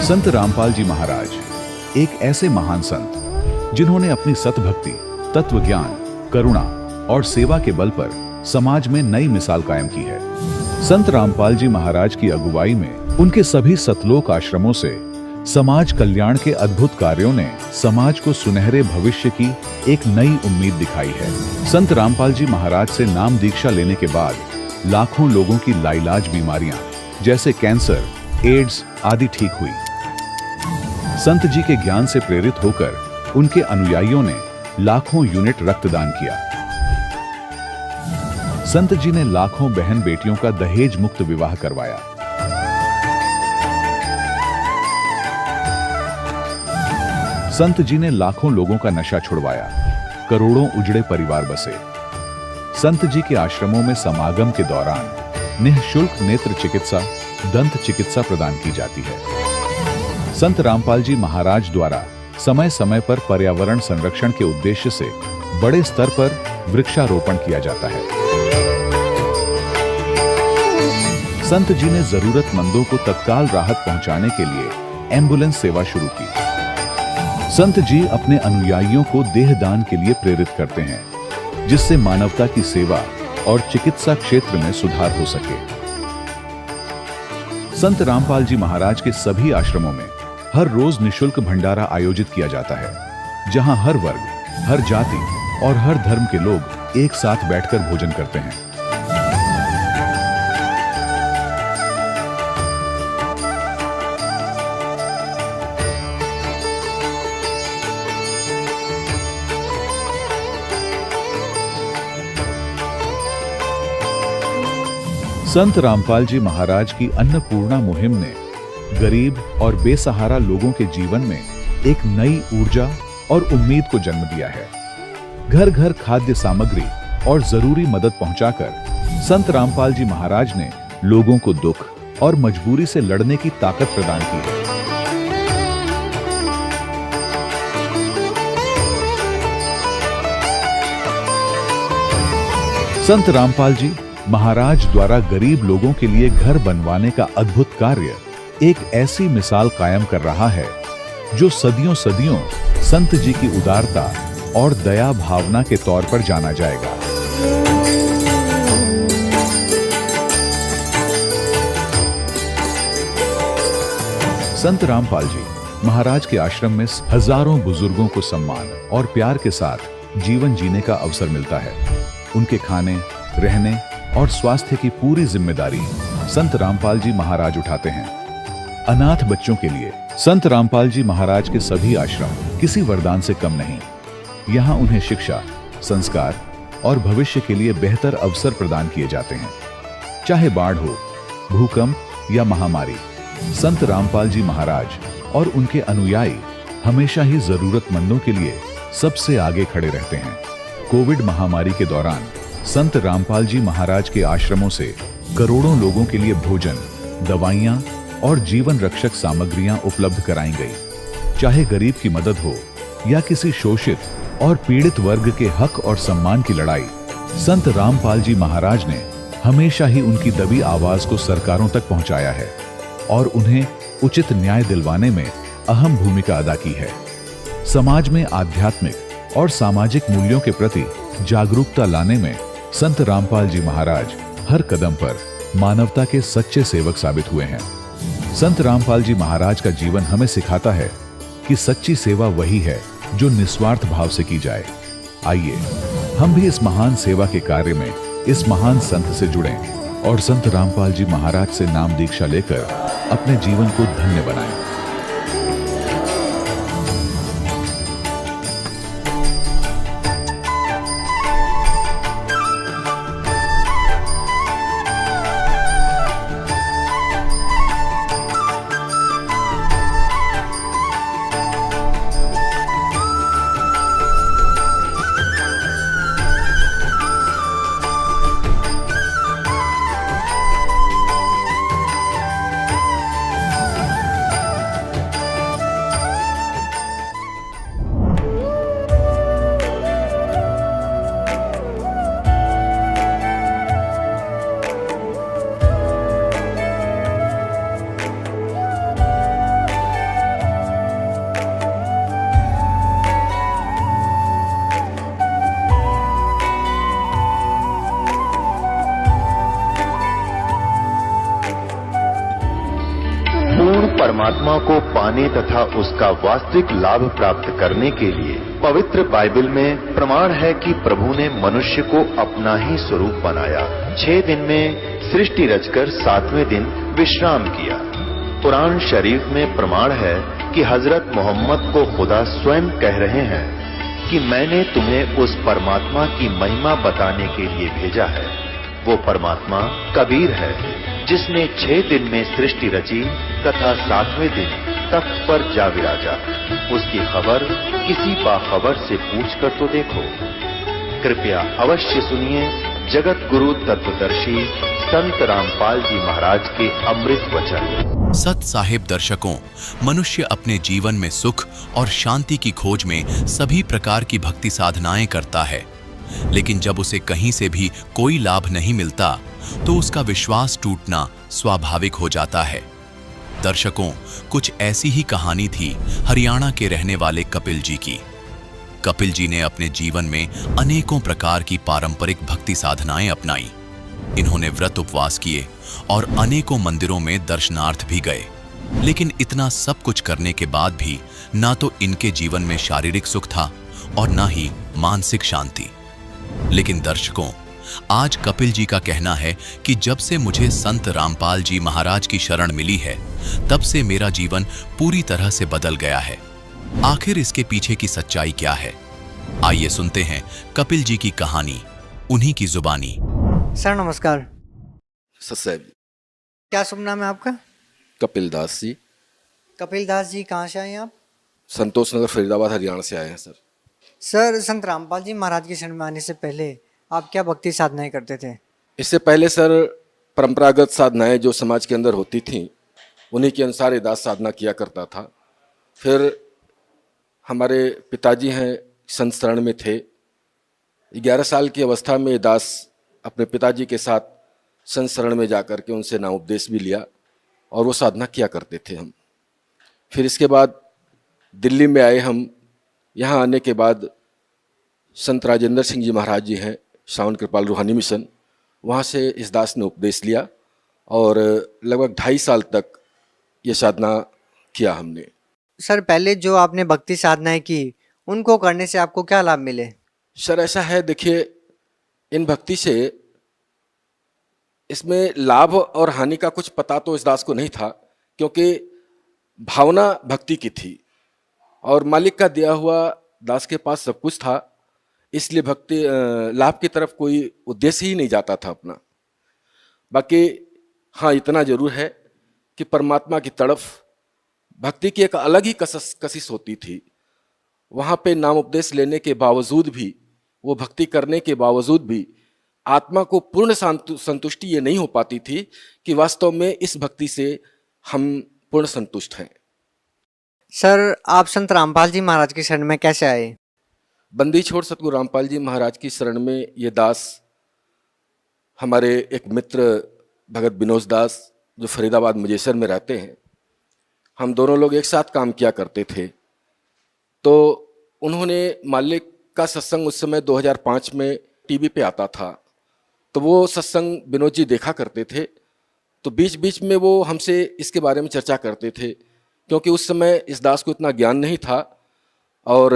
संत रामपाल जी महाराज एक ऐसे महान संत जिन्होंने अपनी सतभक्ति, तत्व ज्ञान, करुणा और सेवा के बल पर समाज में नई मिसाल कायम की है। संत रामपाल जी महाराज की अगुवाई में उनके सभी सतलोक आश्रमों से समाज कल्याण के अद्भुत कार्यों ने समाज को सुनहरे भविष्य की एक नई उम्मीद दिखाई है। संत रामपाल जी महाराज से नाम दीक्षा लेने के बाद लाखों लोगों की लाइलाज बीमारियां जैसे कैंसर, एड्स आदि ठीक हुई। संत जी के ज्ञान से प्रेरित होकर उनके अनुयायियों ने लाखों यूनिट रक्तदान किया। संत जी ने लाखों बहन बेटियों का दहेज मुक्त विवाह करवाया। संत जी ने लाखों लोगों का नशा छुड़वाया, करोड़ों उजड़े परिवार बसे। संत जी के आश्रमों में समागम के दौरान निःशुल्क नेत्र चिकित्सा, दंत चिकित्सा प्रदान की जाती है। संत रामपाल जी महाराज द्वारा समय समय पर पर्यावरण संरक्षण के उद्देश्य से बड़े स्तर पर वृक्षारोपण किया जाता है। संत जी ने जरूरतमंदों को तत्काल राहत पहुंचाने के लिए एम्बुलेंस सेवा शुरू की। संत जी अपने अनुयायियों को देहदान के लिए प्रेरित करते हैं, जिससे मानवता की सेवा और चिकित्सा क्षेत्र में सुधार हो सके। संत रामपाल जी महाराज के सभी आश्रमों में हर रोज निःशुल्क भंडारा आयोजित किया जाता है, जहां हर वर्ग, हर जाति और हर धर्म के लोग एक साथ बैठकर भोजन करते हैं। संत रामपाल जी महाराज की अन्नपूर्णा मुहिम ने गरीब और बेसहारा लोगों के जीवन में एक नई ऊर्जा और उम्मीद को जन्म दिया है। घर घर खाद्य सामग्री और जरूरी मदद पहुंचाकर संत रामपाल जी महाराज ने लोगों को दुख और मजबूरी से लड़ने की ताकत प्रदान की है। संत रामपाल जी महाराज द्वारा गरीब लोगों के लिए घर बनवाने का अद्भुत कार्य एक ऐसी मिसाल कायम कर रहा है जो सदियों सदियों संत जी की उदारता और दया भावना के तौर पर जाना जाएगा। संत रामपाल जी महाराज के आश्रम में हजारों बुजुर्गों को सम्मान और प्यार के साथ जीवन जीने का अवसर मिलता है। उनके खाने, रहने और स्वास्थ्य की पूरी जिम्मेदारी संत रामपाल जी महाराज उठाते हैं। अनाथ बच्चों के लिए संत रामपाल जी महाराज के सभी आश्रम किसी वरदान से कम नहीं। यहाँ उन्हें शिक्षा, संस्कार और भविष्य के लिए बेहतर अवसर प्रदान किए जाते हैं। चाहे बाढ़ हो, भूकंप या महामारी, संत रामपाल जी महाराज और उनके अनुयायी हमेशा ही जरूरतमंदों के लिए सबसे आगे खड़े रहते हैं। कोविड महामारी के दौरान संत रामपाल जी महाराज के आश्रमों से करोड़ों लोगों के लिए भोजन, दवाइयां और जीवन रक्षक सामग्रियां उपलब्ध कराई गई। चाहे गरीब की मदद हो या किसी शोषित और पीड़ित वर्ग के हक और सम्मान की लड़ाई, संत रामपाल जी महाराज ने हमेशा ही उनकी दबी आवाज को सरकारों तक पहुंचाया है और उन्हें उचित न्याय दिलवाने में अहम भूमिका अदा की है। समाज में आध्यात्मिक और सामाजिक मूल्यों के प्रति जागरूकता लाने में संत रामपाल जी महाराज हर कदम पर मानवता के सच्चे सेवक साबित हुए हैं। संत रामपाल जी महाराज का जीवन हमें सिखाता है कि सच्ची सेवा वही है जो निस्वार्थ भाव से की जाए। आइए हम भी इस महान सेवा के कार्य में इस महान संत से जुड़ें और संत रामपाल जी महाराज से नाम दीक्षा लेकर अपने जीवन को धन्य बनाएं। परमात्मा को पाने तथा उसका वास्तविक लाभ प्राप्त करने के लिए पवित्र बाइबल में प्रमाण है कि प्रभु ने मनुष्य को अपना ही स्वरूप बनाया। 6 दिन में सृष्टि रचकर 7वें दिन विश्राम किया। कुरान शरीफ में प्रमाण है कि हजरत मोहम्मद को खुदा स्वयं कह रहे हैं कि मैंने तुम्हें उस परमात्मा की महिमा बताने के लिए भेजा है। वो परमात्मा कबीर है जिसने 6 दिन में सृष्टि रची तथा 7वें दिन तख्त पर जा विराजा। उसकी खबर किसी बाखबर से पूछकर तो देखो। कृपया अवश्य सुनिए जगत गुरु तत्वदर्शी संत रामपाल जी महाराज के अमृत वचन। सत साहिब दर्शकों, मनुष्य अपने जीवन में सुख और शांति की खोज में सभी प्रकार की भक्ति साधनाएं करता है, लेकिन जब उसे कहीं से भी कोई लाभ नहीं मिलता तो उसका विश्वास टूटना स्वाभाविक हो जाता है। दर्शकों, कुछ ऐसी ही कहानी थी हरियाणा के रहने वाले कपिल जी की। कपिल जी ने अपने जीवन में अनेकों प्रकार की पारंपरिक भक्ति साधनाएं अपनाई। इन्होंने व्रत उपवास किए और अनेकों मंदिरों में दर्शनार्थ भी गए, लेकिन इतना सब कुछ करने के बाद भी ना तो इनके जीवन में शारीरिक सुख था और ना ही मानसिक शांति। लेकिन दर्शकों, आज कपिल जी का कहना है कि जब से मुझे संत रामपाल जी महाराज की शरण मिली है, तब से मेरा जीवन पूरी तरह से बदल गया है। आखिर इसके पीछे की सच्चाई क्या है? आइए सुनते हैं कपिल जी की कहानी, उन्हीं की जुबानी। सर नमस्कार। ससैब। क्या शुभ नाम है आपका? कपिल दास जी। कपिल दास जी कहाँ से आए हैं आप? संतोष नगर फरीदाबाद हरियाणा से आए हैं सर। सर, संत रामपाल जी महाराज की शरण में आने से पहले आप क्या भक्ति साधनाएं करते थे? इससे पहले सर परंपरागत साधनाएं जो समाज के अंदर होती थीं उन्हीं के अनुसार ये दास साधना किया करता था। फिर हमारे पिताजी हैं संत शरण में थे। 11 साल की अवस्था में दास अपने पिताजी के साथ संत शरण में जाकर के उनसे नाम उपदेश भी लिया और वो साधना किया करते थे हम। फिर इसके बाद दिल्ली में आए हम। यहाँ आने के बाद संत राजेंद्र सिंह जी महाराज जी हैं, श्रावण कृपाल रूहानी मिशन, वहाँ से इस दास ने उपदेश लिया और लगभग 2.5 साल तक ये साधना किया हमने। सर, पहले जो आपने भक्ति साधनाएं की उनको करने से आपको क्या लाभ मिले? सर ऐसा है, देखिए, इन भक्ति से इसमें लाभ और हानि का कुछ पता तो इस दास को नहीं था, क्योंकि भावना भक्ति की थी और मालिक का दिया हुआ दास के पास सब कुछ था, इसलिए भक्ति लाभ की तरफ कोई उद्देश्य ही नहीं जाता था अपना। बाकी हाँ, इतना जरूर है कि परमात्मा की तरफ भक्ति की एक अलग ही कशिश होती थी। वहाँ पे नाम उपदेश लेने के बावजूद भी, वो भक्ति करने के बावजूद भी आत्मा को पूर्ण संतुष्टि ये नहीं हो पाती थी कि वास्तव में इस भक्ति से हम पूर्ण संतुष्ट हैं। सर, आप संत रामपाल जी महाराज की शरण में कैसे आए? बंदी छोड़ सतगुरु रामपाल जी महाराज की शरण में ये दास हमारे एक मित्र भगत विनोद दास जो फरीदाबाद मुजेसर में रहते हैं, हम दोनों लोग एक साथ काम किया करते थे। तो उन्होंने मालिक का सत्संग उस समय 2005 में टीवी पे आता था, तो वो सत्संग विनोद जी देखा करते थे। तो बीच बीच में वो हमसे इसके बारे में चर्चा करते थे, क्योंकि उस समय इस दास को इतना ज्ञान नहीं था और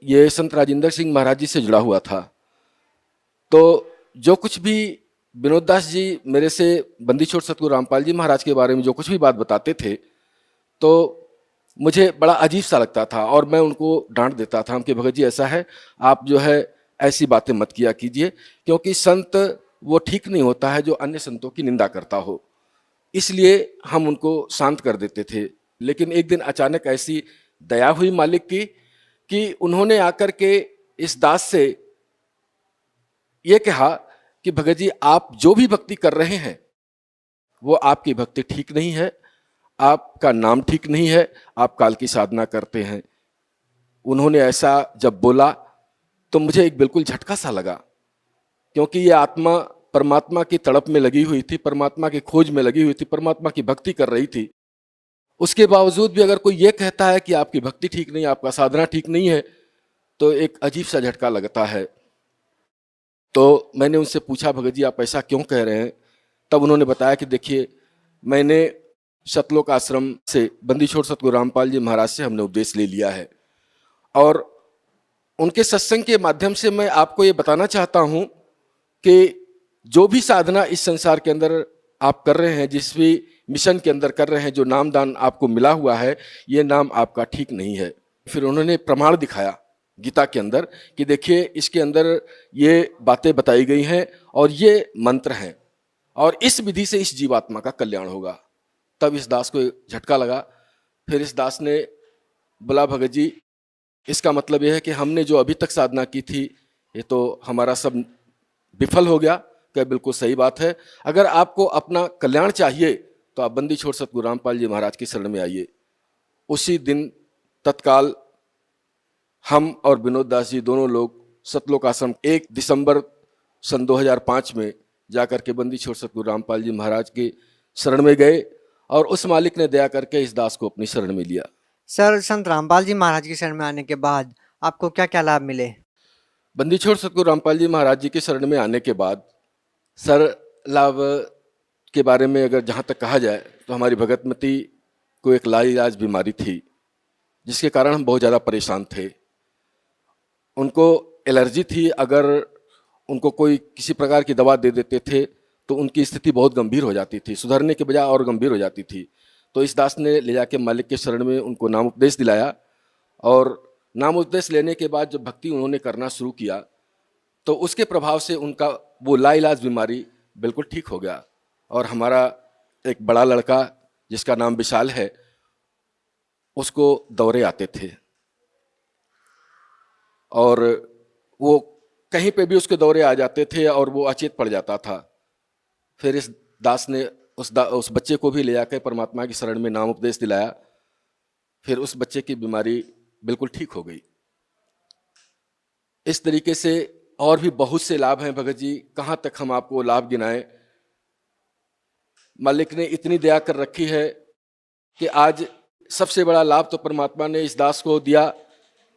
ये संत राजेंद्र सिंह महाराज जी से जुड़ा हुआ था। तो जो कुछ भी विनोद दास जी मेरे से बंदी छोड़ सतगुरु रामपाल जी महाराज के बारे में जो कुछ भी बात बताते थे, तो मुझे बड़ा अजीब सा लगता था और मैं उनको डांट देता था कि भगत जी ऐसा है, आप जो है ऐसी बातें मत किया कीजिए, क्योंकि संत वो ठीक नहीं होता है जो अन्य संतों की निंदा करता हो। इसलिए हम उनको शांत कर देते थे। लेकिन एक दिन अचानक ऐसी दया हुई मालिक की कि उन्होंने आकर के इस दास से ये कहा कि भगत जी, आप जो भी भक्ति कर रहे हैं वो आपकी भक्ति ठीक नहीं है, आपका नाम ठीक नहीं है, आप काल की साधना करते हैं। उन्होंने ऐसा जब बोला तो मुझे एक बिल्कुल झटका सा लगा, क्योंकि ये आत्मा परमात्मा की तड़प में लगी हुई थी, परमात्मा की खोज में लगी हुई थी, परमात्मा की भक्ति कर रही थी। उसके बावजूद भी अगर कोई ये कहता है कि आपकी भक्ति ठीक नहीं, आपका साधना ठीक नहीं है, तो एक अजीब सा झटका लगता है। तो मैंने उनसे पूछा, भगत जी आप ऐसा क्यों कह रहे हैं? तब उन्होंने बताया कि देखिए, मैंने सतलोक आश्रम से बंदी छोड़ सतगुरु रामपाल जी महाराज से हमने उपदेश ले लिया है। और उनके सत्संग के माध्यम से मैं आपको ये बताना चाहता हूँ कि जो भी साधना इस संसार के अंदर आप कर रहे हैं, जिस भी मिशन के अंदर कर रहे हैं, जो नामदान आपको मिला हुआ है, ये नाम आपका ठीक नहीं है। फिर उन्होंने प्रमाण दिखाया गीता के अंदर कि देखिए इसके अंदर ये बातें बताई गई हैं और ये मंत्र हैं और इस विधि से इस जीवात्मा का कल्याण होगा। तब इस दास को झटका लगा। फिर इस दास ने बोला, भगत जी इसका मतलब यह है कि हमने जो अभी तक साधना की थी ये तो हमारा सब विफल हो गया। क्या बिल्कुल सही बात है। अगर आपको अपना कल्याण चाहिए तो आप बंदी छोड़ सतगुरु रामपाल जी महाराज की शरण में आइए। उसी दिन तत्काल हम और विनोद दास जी दोनों लोग सतलोक आश्रम 1 दिसंबर सन 2005 में जाकर के बंदी छोड़ सतगुरु रामपाल जी महाराज की शरण में गए और उस मालिक ने दया करके इस दास को अपनी शरण में लिया। सर, संत रामपाल जी महाराज की शरण में आने के बाद आपको क्या क्या लाभ मिले? बंदी छोड़ सतगुरु रामपाल जी महाराज जी की शरण में आने के बाद सर लाभ के बारे में अगर जहाँ तक कहा जाए तो हमारी भगतमती को एक लाइलाज बीमारी थी जिसके कारण हम बहुत ज़्यादा परेशान थे। उनको एलर्जी थी। अगर उनको कोई किसी प्रकार की दवा दे देते थे तो उनकी स्थिति बहुत गंभीर हो जाती थी, सुधरने के बजाय और गंभीर हो जाती थी। तो इस दास ने ले जाके मालिक के शरण में उनको नाम उपदेश दिलाया और नाम उपदेश लेने के बाद जब भक्ति उन्होंने करना शुरू किया तो उसके प्रभाव से उनका वो लाइलाज बीमारी बिल्कुल ठीक हो गया। और हमारा एक बड़ा लड़का जिसका नाम विशाल है, उसको दौरे आते थे और वो कहीं पे भी उसके दौरे आ जाते थे और वो अचेत पड़ जाता था। फिर इस दास ने उस बच्चे को भी ले जाकर परमात्मा की शरण में नाम उपदेश दिलाया। फिर उस बच्चे की बीमारी बिल्कुल ठीक हो गई। इस तरीके से और भी बहुत से लाभ हैं भगत जी, कहाँ तक हम आपको लाभ गिनाएं। मालिक ने इतनी दया कर रखी है कि आज सबसे बड़ा लाभ तो परमात्मा ने इस दास को दिया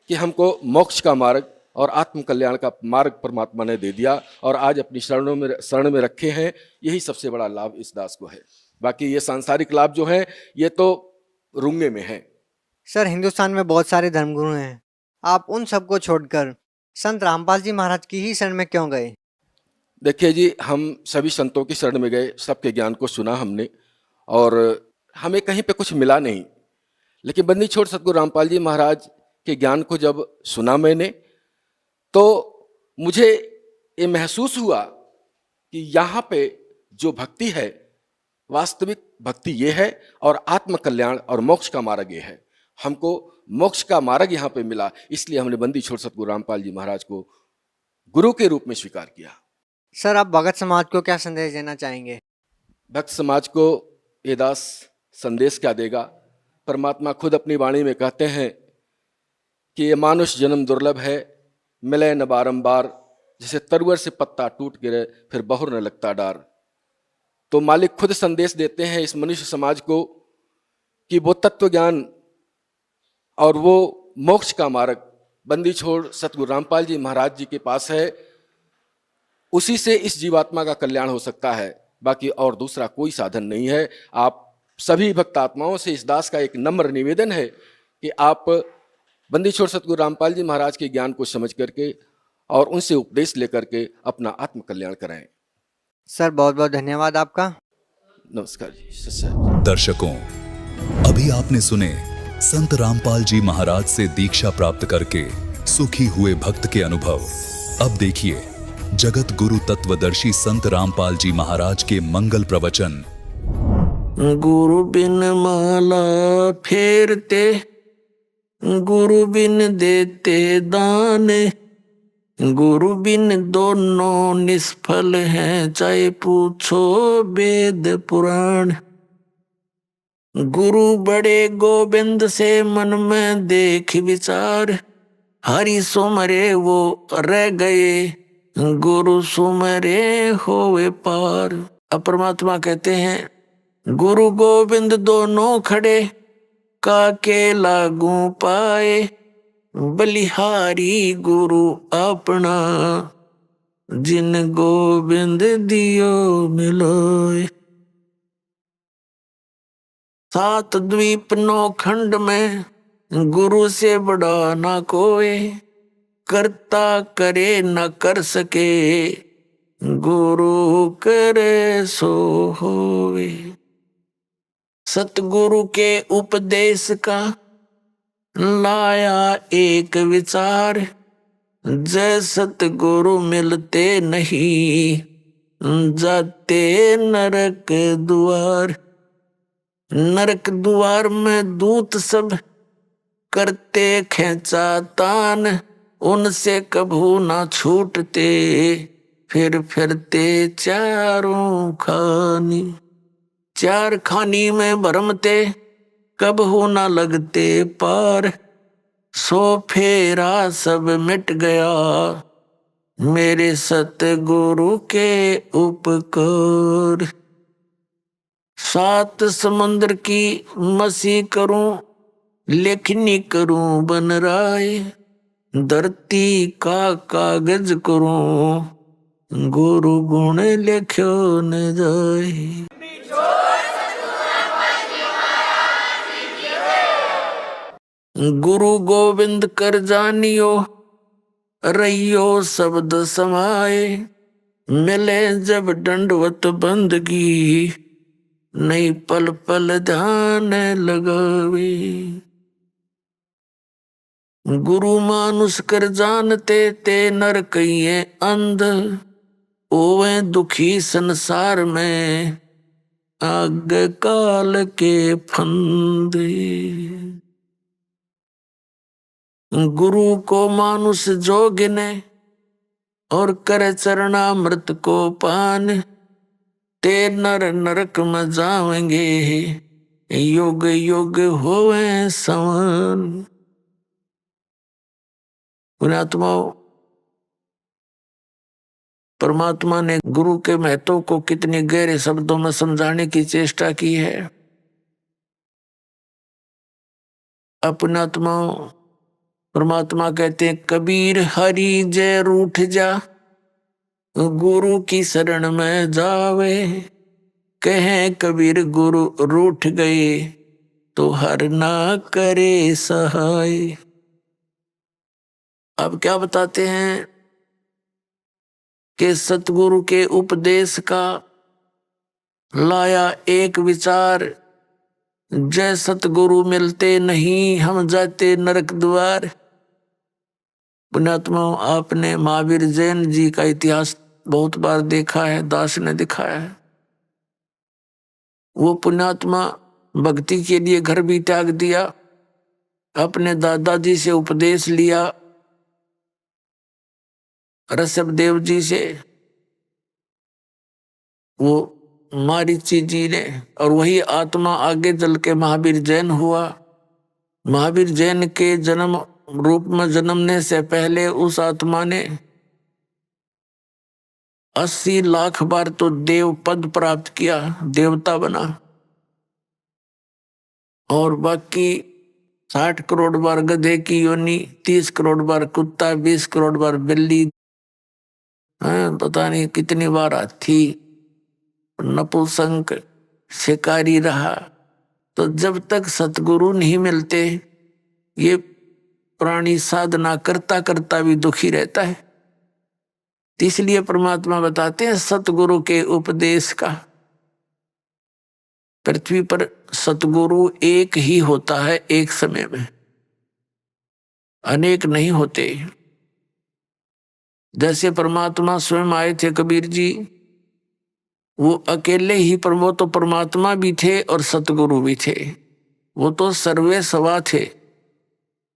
कि हमको मोक्ष का मार्ग और आत्म कल्याण का मार्ग परमात्मा ने दे दिया और आज अपनी शरण में रखे हैं। यही सबसे बड़ा लाभ इस दास को है। बाकी ये सांसारिक लाभ जो हैं ये तो रूंगे में हैं। सर, हिंदुस्तान में बहुत सारे धर्मगुरु हैं, आप उन सबको छोड़कर संत रामपाल जी महाराज की ही शरण में क्यों गए? देखिए जी, हम सभी संतों की शरण में गए, सबके ज्ञान को सुना हमने और हमें कहीं पे कुछ मिला नहीं। लेकिन बंदी छोड़ सतगुरु रामपाल जी महाराज के ज्ञान को जब सुना मैंने तो मुझे ये महसूस हुआ कि यहाँ पे जो भक्ति है, वास्तविक भक्ति ये है और आत्म कल्याण और मोक्ष का मार्ग ये है। हमको मोक्ष का मार्ग यहाँ पे मिला, इसलिए हमने बंदी छोड़ सतगुरु रामपाल जी महाराज को गुरु के रूप में स्वीकार किया। सर, आप भगत समाज को क्या संदेश देना चाहेंगे? भक्त समाज को ये दास संदेश क्या देगा? परमात्मा खुद अपनी वाणी में कहते हैं कि ये मानुष जन्म दुर्लभ है, मिले न बारंबार, जैसे तरवर से पत्ता टूट गिरे फिर बहुर न लगता डार। तो मालिक खुद संदेश देते हैं इस मनुष्य समाज को कि वो तत्व ज्ञान और वो मोक्ष का मार्ग बंदी छोड़ सतगुरु रामपाल जी महाराज जी के पास है। उसी से इस जीवात्मा का कल्याण हो सकता है, बाकी और दूसरा कोई साधन नहीं है। आप सभी भक्त आत्माओं से इस दास का एक नम्र निवेदन है कि आप बंदी छोड़ सतगुरु रामपाल जी महाराज के ज्ञान को समझ करके और उनसे उपदेश लेकर के अपना आत्म कल्याण कराएं। सर, बहुत बहुत धन्यवाद आपका। नमस्कार जी। सत्य। दर्शकों, अभी आपने सुने संत रामपाल जी महाराज से दीक्षा प्राप्त करके सुखी हुए भक्त के अनुभव। अब देखिए जगत गुरु तत्वदर्शी संत रामपाल जी महाराज के मंगल प्रवचन। गुरु बिन माला फेरते, गुरु बिन देते दान, गुरु बिन दोनों निष्फल हैं, चाहे पूछो वेद पुराण। गुरु बड़े गोविंद से मन में देख विचार, हरि सुमरे वो रह गए, गुरु सुमरे होवे पार। अब परमात्मा कहते हैं गुरु गोविंद दोनों खड़े, काके लागू पाए, बलिहारी गुरु अपना, जिन गोविंद दियो मिलोए। सात द्वीप नौ खंड में गुरु से बड़ा ना कोई, करता करे न कर सके, गुरु करे सो होवे। सतगुरु के उपदेश का लाया एक विचार, जय सतगुरु मिलते नहीं, जाते नरक द्वार। नरक द्वार में दूत सब करते खेचा तान, उनसे कभू ना छूटते, फिर फिरते चारों खानी। चार खानी में भरमते, कभू ना लगते पार, सो फेरा सब मिट गया, मेरे सतगुरु के उपकार। सात समुद्र की मसी करूं, लेखनी करूं बन राय, धरती का कागज करूं, गुरु गुण लिख्यो न जाए। गुरु गोविंद कर जानियो, रहियो शब्द समाए, मिले जब दंडवत बंदगी, नहीं पल पल ध्यान लगावे। गुरु मानुष कर जानते ते नर कहिए अंध, ओवे दुखी संसार में आग काल के फंदे। गुरु को मानुष जो गिने और करे चरणामृत को पान, ते नर नरक में जावेंगे, युग युग होवे समान। पुण्यात्माओं, परमात्मा ने गुरु के महत्व को कितने गहरे शब्दों में समझाने की चेष्टा की है। पुण्यात्माओं, परमात्मा कहते हैं कबीर हरि जय रूठ जा, गुरु की शरण में जावे। कहे कबीर गुरु रूठ गए, तो हर ना करे सहाय। अब क्या बताते हैं कि सतगुरु के उपदेश का लाया एक विचार, जय सतगुरु मिलते नहीं, हम जाते नरक द्वार। पुण्यात्माओं, आपने महावीर जैन जी का इतिहास बहुत बार देखा है, दास ने दिखाया है। वो पुण्यात्मा भक्ति के लिए घर भी त्याग दिया, अपने दादाजी से उपदेश लिया, ऋषभदेव जी से, वो मारीची जी ने, और वही आत्मा आगे चल के महावीर जैन हुआ। महावीर जैन के जन्म रूप में जन्मने से पहले उस आत्मा ने 80 लाख बार तो देव पद प्राप्त किया, देवता बना, और बाकी 60 करोड़ बार गधे की योनि, 30 करोड़ बार कुत्ता, 20 करोड़ बार बिल्ली, पता नहीं कितनी बार हाथी, नपुंसक, शिकारी रहा। तो जब तक सतगुरु नहीं मिलते, ये प्राणी साधना करता करता भी दुखी रहता है। इसलिए परमात्मा बताते हैं सतगुरु के उपदेश का। पृथ्वी पर सतगुरु एक ही होता है एक समय में, अनेक नहीं होते। जैसे परमात्मा स्वयं आए थे कबीर जी, वो अकेले ही, पर वो तो परमात्मा भी थे और सतगुरु भी थे। वो तो सर्वे सवा थे,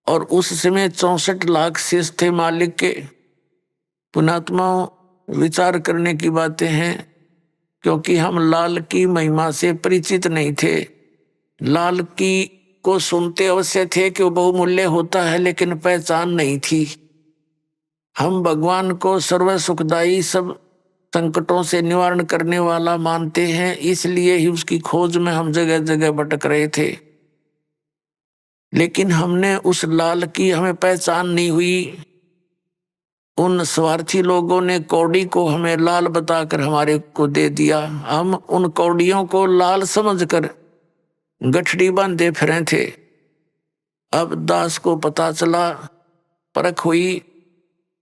और उस समय 64 लाख शेष थे मालिक के। पुण्यात्माओं, विचार करने की बातें हैं, क्योंकि हम लाल की महिमा से परिचित नहीं थे। लाल की को सुनते अवश्य थे कि वो बहुमूल्य होता है, लेकिन पहचान नहीं थी। हम भगवान को सर्व सुखदाई, सब संकटों से निवारण करने वाला मानते हैं, इसलिए ही उसकी खोज में हम जगह जगह भटक रहे थे। लेकिन हमने उस लाल की हमें पहचान नहीं हुई। उन स्वार्थी लोगों ने कौड़ी को हमें लाल बताकर हमारे को दे दिया। हम उन कौड़ियों को लाल समझकर गठड़ी बांधे फिरे थे। अब दास को पता चला, परख हुई,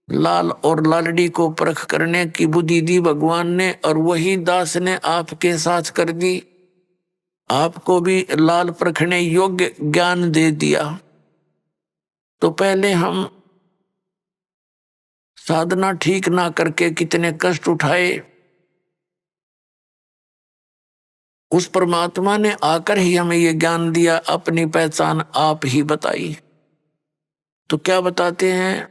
लाल और लालड़ी को परख करने की बुद्धि दी भगवान ने, और वही दास ने आपके साथ कर दी। आपको भी लाल परखने योग्य ज्ञान दे दिया। तो पहले हम साधना ठीक ना करके कितने कष्ट उठाए, उस परमात्मा ने आकर ही हमें ये ज्ञान दिया, अपनी पहचान आप ही बताई। तो क्या बताते हैं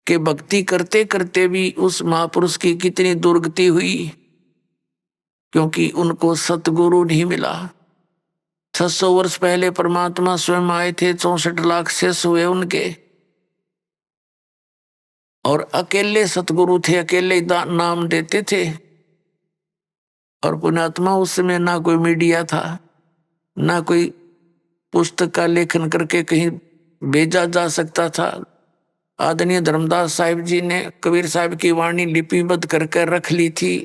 कि भक्ति करते करते भी उस महापुरुष की कितनी दुर्गति हुई, क्योंकि उनको सतगुरु नहीं मिला। 600 वर्ष पहले परमात्मा स्वयं आए थे, 64 लाख शिष्य हुए उनके, और अकेले सतगुरु थे, अकेले ही नाम देते थे। और पुण्यात्मा उस समय ना कोई मीडिया था, ना कोई पुस्तक का लेखन करके कहीं भेजा जा सकता था। आदरणीय धर्मदास साहिब जी ने कबीर साहब की वाणी लिपिबद्ध करके रख ली थी,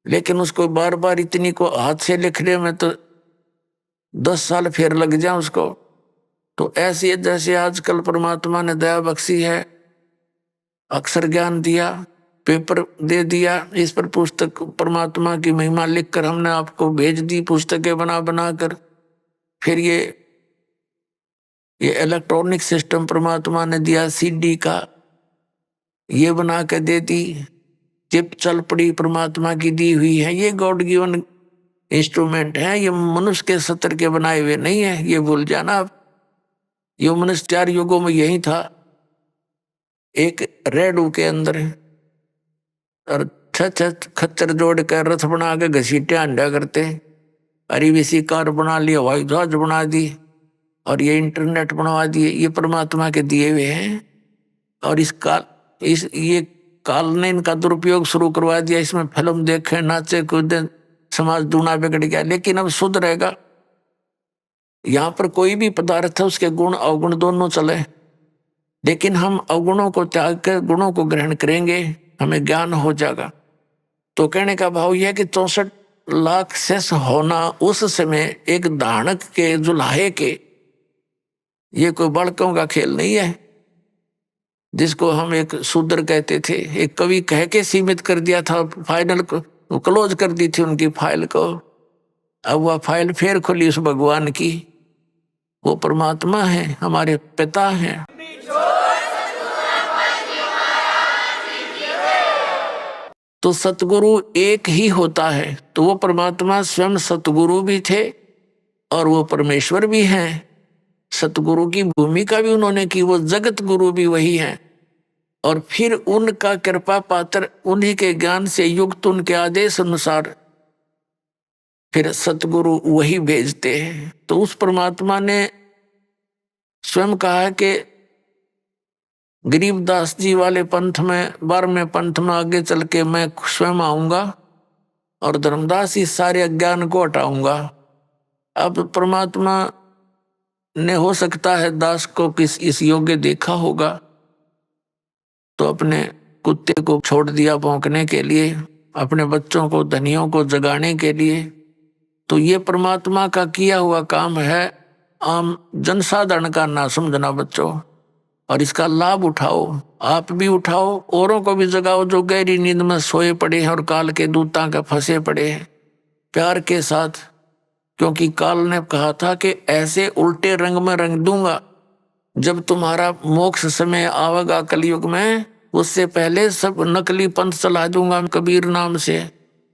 लेकिन उसको बार बार इतनी को हाथ से लिखने में तो 10 साल फिर लग जाए उसको। तो ऐसे जैसे आजकल परमात्मा ने दया बख्शी है, अक्षर ज्ञान दिया, पेपर दे दिया, इस पर पुस्तक परमात्मा की महिमा लिखकर हमने आपको भेज दी, पुस्तकें बना बना कर। फिर ये इलेक्ट्रॉनिक सिस्टम परमात्मा ने दिया, सीडी का ये बना के दे दी, चिप चल पड़ी परमात्मा की दी हुई है। ये गॉड गिवन इंस्ट्रूमेंट है, ये मनुष्य के सत्र के बनाए हुए नहीं है, ये भूल जाना आप। ये मनुष्य 4 युगों में यही था, एक रेडू के अंदर, और 6 खच्चर जोड़ कर रथ बना के घसीटे अंडा करते, अरीवीसी कार बना ली, हवाई जहाज बना दी, और ये इंटरनेट बनवा दिए। ये परमात्मा के दिए हुए हैं, और ये काल ने इनका दुरुपयोग शुरू करवा दिया। इसमें फिल्म देखे, नाचे कूदे, समाज दूना बिगड़ गया। लेकिन अब शुद्ध रहेगा। यहाँ पर कोई भी पदार्थ है, उसके गुण अवगुण दोनों चले, लेकिन हम अवगुणों को त्याग कर गुणों को ग्रहण करेंगे, हमें ज्ञान हो जाएगा। तो कहने का भाव यह है कि 64 लाख शेष होना उस समय एक दानक के, जुल्हे के, ये कोई बालकों का खेल नहीं है, जिसको हम एक शूद्र कहते थे। एक कवि कह के सीमित कर दिया था, फाइनल को क्लोज कर दी थी उनकी फाइल को। अब वह फाइल फिर खुली उस भगवान की। वो परमात्मा है, हमारे पिता हैं। तो सतगुरु एक ही होता है। तो वो परमात्मा स्वयं सतगुरु भी थे और वो परमेश्वर भी हैं। सतगुरु की भूमिका भी उन्होंने की, वो जगत गुरु भी वही हैं। और फिर उनका कृपा पात्र, उन्हीं के ज्ञान से युक्त, उनके आदेश अनुसार फिर सतगुरु वही भेजते हैं। तो उस परमात्मा ने स्वयं कहा कि गरीबदास जी वाले पंथ में, 12वें पंथ में आगे चल के मैं स्वयं आऊंगा और धर्मदास इस सारे अज्ञान को हटाऊंगा। अब परमात्मा ने हो सकता है दास को इस योग्य देखा होगा, तो अपने कुत्ते को छोड़ दिया भौंकने के लिए, अपने बच्चों को, धनियों को जगाने के लिए। तो ये परमात्मा का किया हुआ काम है, आम जनसाधारण का ना समझना बच्चों, और इसका लाभ उठाओ। आप भी उठाओ, औरों को भी जगाओ जो गहरी नींद में सोए पड़े हैं और काल के दूतां के फंसे पड़े हैं, प्यार के साथ। क्योंकि काल ने कहा था कि ऐसे उल्टे रंग में रंग दूंगा, जब तुम्हारा मोक्ष समय आवेगा कलयुग में, उससे पहले सब नकली पंथ चला दूंगा कबीर नाम से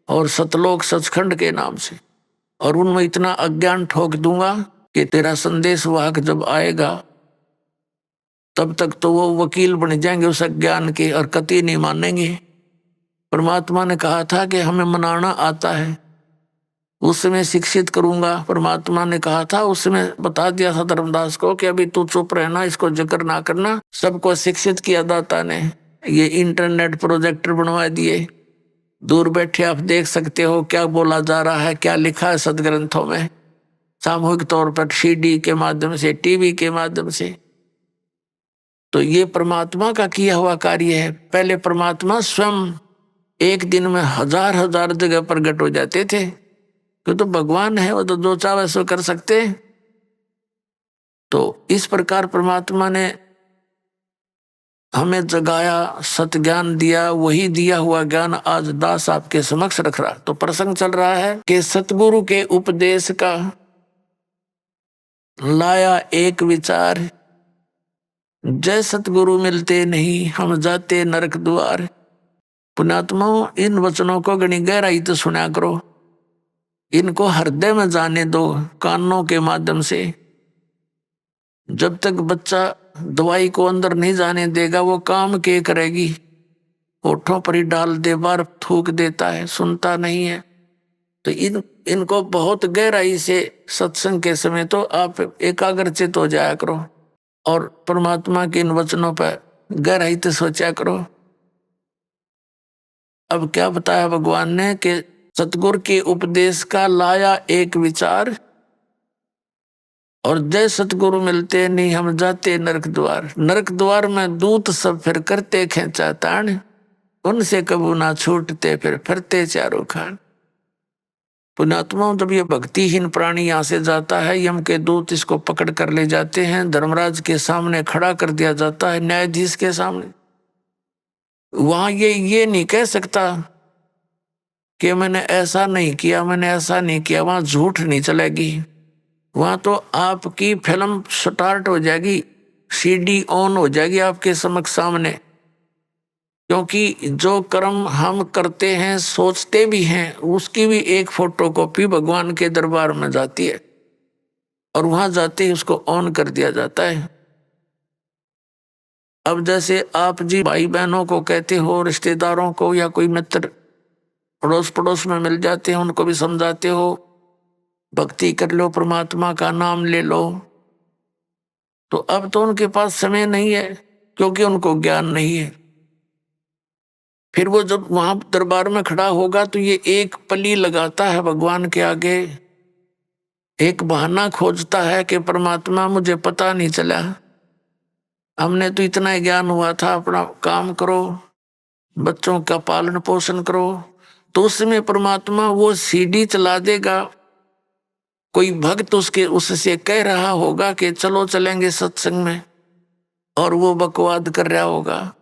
और सतलोक सचखंड के नाम से, और उनमें इतना अज्ञान ठोक दूंगा कि तेरा संदेश वाहक जब आएगा तब तक तो वो वकील बन जाएंगे उस अज्ञान के और कतई नहीं मानेंगे। परमात्मा ने कहा था कि हमें मनाना आता है, उस समय शिक्षित करूंगा। परमात्मा ने कहा था, उस समय बता दिया था धर्मदास को कि अभी तू चुप रहना, इसको जिक्र ना करना। सबको शिक्षित किया दाता ने। ये इंटरनेट प्रोजेक्टर बनवा दिए, दूर बैठे आप देख सकते हो क्या बोला जा रहा है, क्या लिखा है सदग्रंथों में, सामूहिक तौर पर सीडी के माध्यम से, टीवी के माध्यम से। तो ये परमात्मा का किया हुआ कार्य है। पहले परमात्मा स्वयं एक दिन में हजार हजार जगह प्रकट हो जाते थे, क्यों तो भगवान है, वो तो जो चाहे सो कर सकते हैं। तो इस प्रकार परमात्मा ने हमें जगाया, सत ज्ञान दिया, वही दिया हुआ ज्ञान आज दास आपके समक्ष रख रहा। तो प्रसंग चल रहा है कि सतगुरु के उपदेश का लाया एक विचार, जय सतगुरु मिलते नहीं हम जाते नरक द्वार। पुण्यात्माओं, इन वचनों को गणी गहराई तो सुना करो, इनको हृदय में जाने दो कानों के माध्यम से। जब तक बच्चा दवाई को अंदर नहीं जाने देगा वो काम के करेगी, होठों पर ही डाल दे, बार थूक देता है, सुनता नहीं है। तो इनको बहुत गहराई से सत्संग के समय तो आप एकाग्रचित हो जाया करो और परमात्मा के इन वचनों पर गहराई से सोचा करो। अब क्या बताया भगवान ने कि सतगुरु के उपदेश का लाया एक विचार, और जय सतगुरु मिलते नहीं हम जाते नरक द्वार। नरक द्वार में दूत सब फिर करते खेचा तान, उनसे कबू ना छूटते फिर फिरते चारों खान। पुण्यात्माओं, जब ये भक्तिहीन प्राणी यहाँ से जाता है, यम के दूत इसको पकड़ कर ले जाते हैं, धर्मराज के सामने खड़ा कर दिया जाता है, न्यायाधीश के सामने। वहां ये नहीं कह सकता कि मैंने ऐसा नहीं किया, मैंने ऐसा नहीं किया। वहां झूठ नहीं चलेगी, वहां तो आपकी फिल्म स्टार्ट हो जाएगी, सीडी ऑन हो जाएगी आपके समक्ष सामने। क्योंकि जो कर्म हम करते हैं, सोचते भी हैं, उसकी भी एक फोटोकॉपी भगवान के दरबार में जाती है और वहां जाते ही उसको ऑन कर दिया जाता है। अब जैसे आप जी भाई बहनों को कहते हो, रिश्तेदारों को या कोई मित्र अड़ोस पड़ोस में मिल जाते हैं, उनको भी समझाते हो भक्ति कर लो, परमात्मा का नाम ले लो। तो अब तो उनके पास समय नहीं है क्योंकि उनको ज्ञान नहीं है। फिर वो जब वहां दरबार में खड़ा होगा तो ये एक पली लगाता है भगवान के आगे, एक बहाना खोजता है कि परमात्मा मुझे पता नहीं चला, हमने तो इतना ज्ञान हुआ था, अपना काम करो, बच्चों का पालन पोषण करो। तो उसमें परमात्मा वो सीडी चला देगा, कोई भक्त उससे कह रहा होगा कि चलो चलेंगे सत्संग में, और वो बकवाद कर रहा होगा,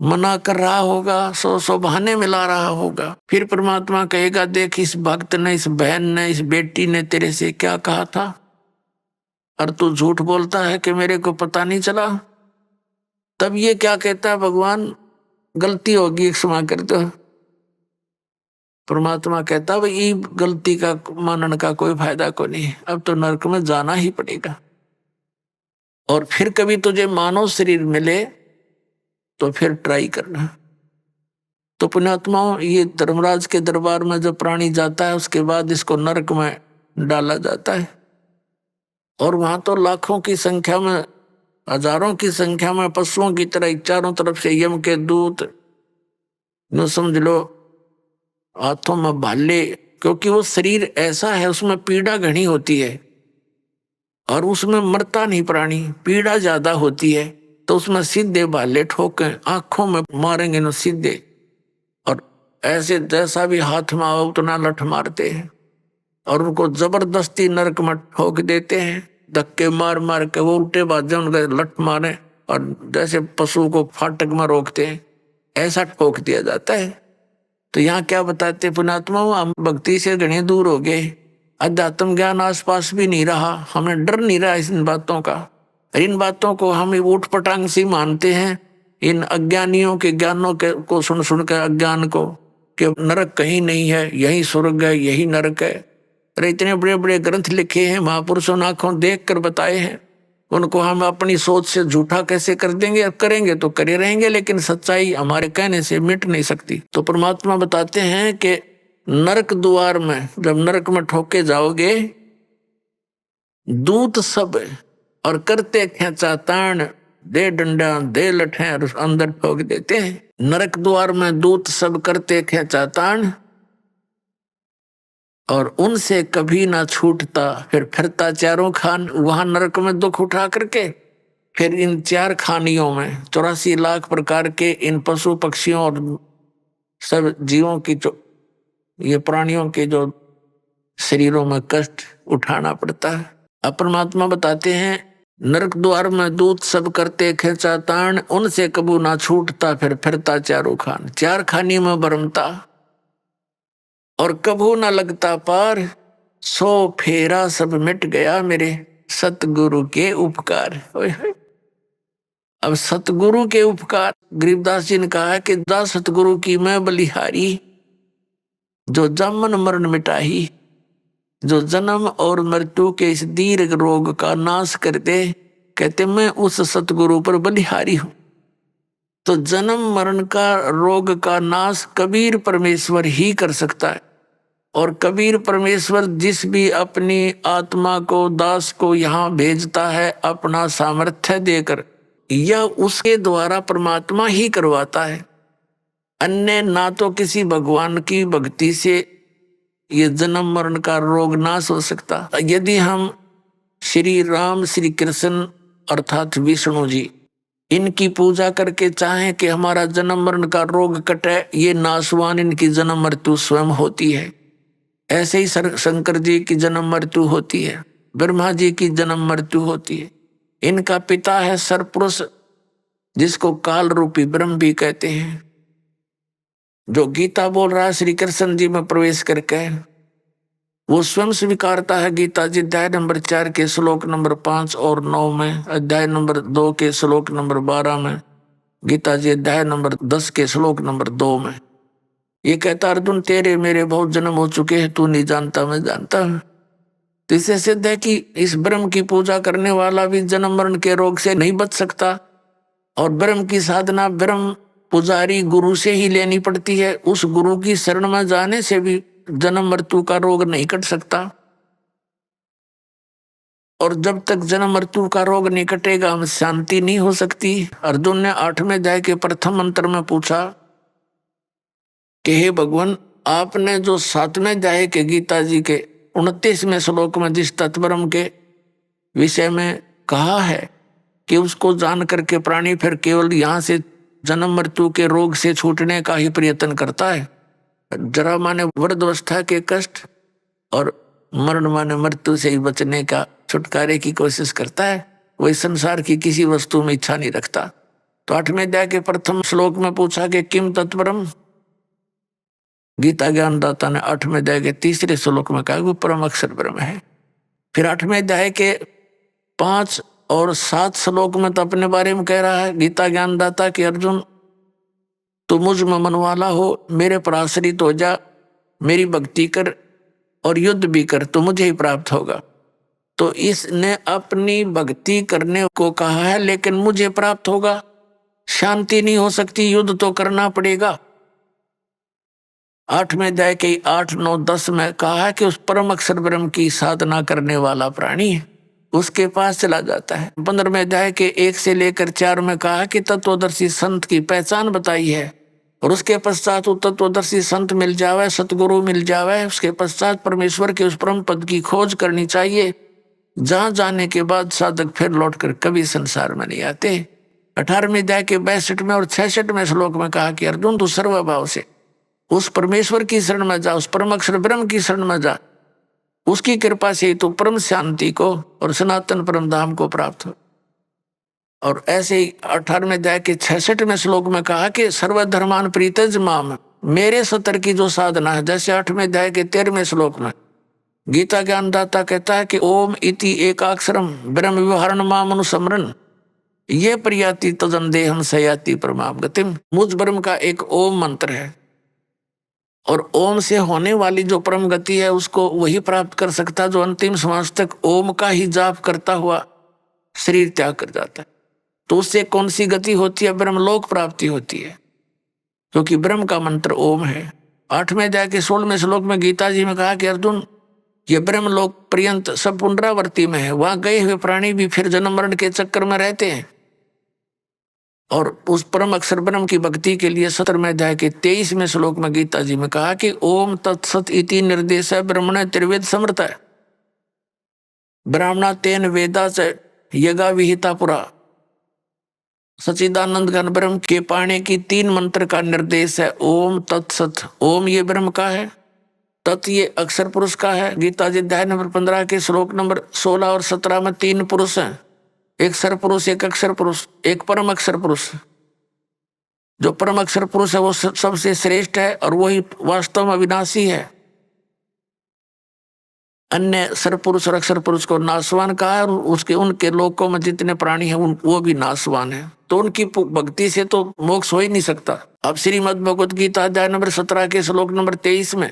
मना कर रहा होगा, सौ बहाने मिला रहा होगा। फिर परमात्मा कहेगा, देख इस भक्त ने, इस बहन ने, इस बेटी ने तेरे से क्या कहा था, और तू झूठ बोलता है कि मेरे को पता नहीं चला। तब ये क्या कहता है भगवान, गलती होगी क्षमा कर दो। परमात्मा कहता भाई ये गलती का मानने का कोई फायदा को नहीं, अब तो नरक में जाना ही पड़ेगा। और फिर कभी तुझे मानव शरीर मिले तो फिर ट्राई करना। तो पुण्यात्माओं, ये धर्मराज के दरबार में जब प्राणी जाता है उसके बाद इसको नरक में डाला जाता है, और वहां तो लाखों की संख्या में, हजारों की संख्या में पशुओं की तरह चारों तरफ से यम के दूत, न समझ लो हाथों में भाले, क्योंकि वो शरीर ऐसा है उसमें पीड़ा घनी होती है और उसमें मरता नहीं प्राणी, पीड़ा ज्यादा होती है। तो उसमें सीधे भाले ठोके, आंखों में मारेंगे न सीधे, और ऐसे जैसा भी हाथ में आओ उतना लठ मारते हैं और उनको जबरदस्ती नरक में ठोक देते हैं, धक्के मार मार के वो उल्टे बाजे उनके लठ मारे, और जैसे पशु को फाटक में रोकते हैं ऐसा ठोक दिया जाता है। तो यहाँ क्या बताते पुण्यात्मा, हम भक्ति से घने दूर हो गए, अध्यात्म ज्ञान आसपास भी नहीं रहा, हमें डर नहीं रहा इन बातों का। इन बातों को हम ऊट पटांग सी मानते हैं, इन अज्ञानियों के ज्ञानों के को सुन सुन कर अज्ञान को, कि नरक कहीं नहीं है, यही स्वर्ग है, यही नरक है। अरे इतने बड़े बड़े ग्रंथ लिखे हैं, महापुरुषों ने आंखों देख कर बताए हैं, उनको हम अपनी सोच से झूठा कैसे कर देंगे? करेंगे तो करे रहेंगे, लेकिन सच्चाई हमारे कहने से मिट नहीं सकती। तो परमात्मा बताते हैं कि नरक द्वार में जब नरक में ठोके जाओगे, दूत सब और करते खेचा तान, दे डंडा दे लठे और अंदर ठोक देते हैं। नरक द्वार में दूत सब करते खेचा तान और उनसे कभी ना छूटता, फिर फिरता चारों खान। वहां नरक में दुख उठा करके फिर इन चार खानियों में 84 लाख प्रकार के इन पशु पक्षियों और सब जीवों की, जो ये प्राणियों के जो शरीरों में कष्ट उठाना पड़ता है। अब परमात्मा बताते हैं, नरक द्वार में दूत सब करते खेचा तान, उनसे कबू ना छूटता फिर फिरता चारों खान। चार खानी में भरमता और कबू ना लगता पार, 100 फेरा सब मिट गया मेरे सतगुरु के उपकार। ओए होए। अब सतगुरु के उपकार, गरीबदास जी ने कहा कि दा सतगुरु की मैं बलिहारी, जो जमन मरण मिटाही, जो जन्म और मृत्यु के इस दीर्घ रोग का नाश कर दे। कहते मैं उस सतगुरु पर बलिहारी हूं। तो जन्म मरण का रोग का नाश कबीर परमेश्वर ही कर सकता है। और कबीर परमेश्वर जिस भी अपनी आत्मा को, दास को यहाँ भेजता है अपना सामर्थ्य देकर, यह उसके द्वारा परमात्मा ही करवाता है। अन्य ना तो किसी भगवान की भक्ति से ये जन्म मरण का रोग नाश हो सकता। यदि हम श्री राम, श्री कृष्ण अर्थात विष्णु जी, इनकी पूजा करके चाहें कि हमारा जन्म मरण का रोग कटे, ये नाशवान इनकी जन्म मृत्यु स्वयं होती है। ऐसे ही शंकर जी की जन्म मृत्यु होती है, ब्रह्मा जी की जन्म मृत्यु होती है। इनका पिता है सरपुरुष, जिसको काल रूपी ब्रह्म भी कहते हैं। जो गीता बोल रहा है श्री कृष्ण जी में प्रवेश करके, वो स्वयं स्वीकारता है। गीता जी अध्याय नंबर 4 के श्लोक नंबर 5 और 9 में, अध्याय नंबर 2 के श्लोक नंबर 12 में, गीता जी अध्याय नंबर 10 के श्लोक नंबर 2 में ये कहता, अर्जुन तेरे मेरे बहुत जन्म हो चुके हैं, तू नहीं जानता मैं जानता हूं। तो इससे सिद्ध है कि इस ब्रह्म की पूजा करने वाला भी जन्म मरण के रोग से नहीं बच सकता। और ब्रह्म की साधना ब्रह्म पुजारी गुरु से ही लेनी पड़ती है। उस गुरु की शरण में जाने से भी जन्म मृत्यु का रोग नहीं कट सकता। और जब तक जन्म मृत्यु का रोग नहीं कटेगा, हम शांति नहीं हो सकती। अर्जुन ने 8वें अध्याय के प्रथम मंत्र में पूछा कि हे भगवान, आपने जो 7वें अध्याय के गीता जी के 29वें श्लोक में जिस तत्ब्रह्म के विषय में कहा है कि उसको जान करके प्राणी फिर केवल यहाँ से जन्म मृत्यु के रोग से छूटने का ही प्रयत्न करता है। जरा माने वृद्धावस्था के कष्ट और मरण माने मृत्यु से ही बचने का, छुटकारे की कोशिश करता है। वही संसार की किसी वस्तु में इच्छा नहीं रखता। तो 8वें अध्याय के प्रथम श्लोक में पूछा कि किम तत्परम, गीता ज्ञानदाता ने 8वें अध्याय के 3रे श्लोक में कहा वो परम अक्षर ब्रह्म है। फिर 8वें अध्याय के 5 और 7 श्लोक में तो अपने बारे में कह रहा है गीता ज्ञानदाता कि अर्जुन तू मुझ में मनवाला हो, मेरे पर आश्रित हो जा, मेरी भक्ति कर और युद्ध भी कर तो मुझे ही प्राप्त होगा। तो इसने अपनी भक्ति करने को कहा है, लेकिन मुझे प्राप्त होगा। शांति नहीं हो सकती, युद्ध तो करना पड़ेगा। 8वें अध्याय के 8, 9, 10 में कहा है कि उस परम अक्षर ब्रह्म की साधना करने वाला प्राणी उसके पास चला जाता है। 15वें अध्याय के 1 से लेकर 4 में कहा कि तत्वदर्शी संत की पहचान बताई है। और उसके पश्चात वो तत्वदर्शी संत मिल जावे, सतगुरु मिल जावे, उसके पश्चात परमेश्वर के उस परम पद की खोज करनी चाहिए, जहां जाने के बाद साधक फिर लौटकर कभी संसार में नहीं आते। 18वें अध्याय के 62 और 66वें श्लोक में कहा कि अर्जुन तू सर्वभाव से उस परमेश्वर की शरण में जा, उस परम अक्षर ब्रह्म की शरण में जा, उसकी कृपा से ही तो परम शांति को और सनातन परम धाम को प्राप्त हो। और ऐसे ही 18वें अध्याय के 66वें श्लोक में कहा कि सर्वधर्मान प्रीतज माम, मेरे सतर की जो साधना है। जैसे 8वें अध्याय के 13वें श्लोक में गीता ज्ञानदाता कहता है कि ओम इति एकाक्षरम ब्रह्म व्यवहारण माम अनुस्मरण ये प्रयाति तदन देहम सयाति परमाम गतिम। मुझ ब्रह्म का एक ओम मंत्र है और ओम से होने वाली जो परम गति है उसको वही प्राप्त कर सकता जो अंतिम श्वास तक ओम का ही जाप करता हुआ शरीर त्याग कर जाता है। तो उससे कौन सी गति होती है? ब्रह्मलोक प्राप्ति होती है, क्योंकि ब्रह्म का मंत्र ओम है। 8वें अध्याय के 16वें श्लोक में गीता जी में कहा कि अर्जुन ये ब्रह्मलोक पर्यंत सब पुनरावर्ती में है, वहां गए हुए प्राणी भी फिर जन्म मरण के चक्कर में रहते हैं। और उस परम अक्षर ब्रह्म की भक्ति के लिए 17वें अध्याय के 23वें श्लोक में गीता जी में कहा कि ओम तत्सत इति निर्देश ब्रह्मण त्रिवेद समृत है ब्राह्मणा तेन वेदा च यगा विहिता पुरा। सच्चिदानंद घन ब्रह्म के पाने की 3 मंत्र का निर्देश है ओम तत्सत। ओम ये ब्रह्म का है तत् ये अक्षर पुरुष का है। गीता जी अध्याय नंबर 15 के श्लोक नंबर 16 और 17 में 3 पुरुष हैं, एक सर पुरुष, एक अक्षर पुरुष, एक परम अक्षर पुरुष। जो परम अक्षर पुरुष है वो सबसे श्रेष्ठ है और वही वास्तव में अविनाशी है। अन्य सर पुरुष और अक्षर पुरुष को नाशवान कहा है और उसके उनके लोकों में जितने प्राणी हैं वो भी नाशवान है। तो उनकी भक्ति से तो मोक्ष हो ही नहीं सकता। अब श्रीमद् भगवत गीता अध्याय नंबर 17 के श्लोक नंबर 23 में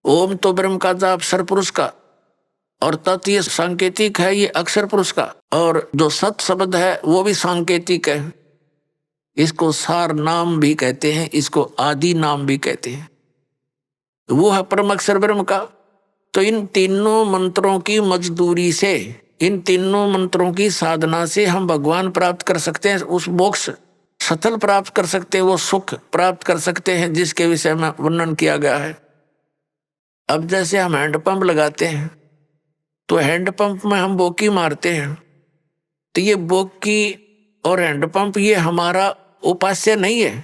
ओम तो ब्रह्म का जाप सर पुरुष का और तत् ये सांकेतिक है, ये अक्षर पुरुष का, और जो सत शब्द है वो भी सांकेतिक है। इसको सार नाम भी कहते हैं, इसको आदि नाम भी कहते हैं। वो है परम अक्षर ब्रह्म का। तो इन तीनों मंत्रों की मजदूरी से, इन तीनों मंत्रों की साधना से हम भगवान प्राप्त कर सकते हैं, उस मोक्ष सफल प्राप्त कर सकते हैं, वो सुख प्राप्त कर सकते हैं जिसके विषय में वर्णन किया गया है। अब जैसे हम हैंडपंप लगाते हैं तो हैंडपंप में हम बोकी मारते हैं, तो ये बोकी और हैंडपंप ये हमारा उपास्य नहीं है,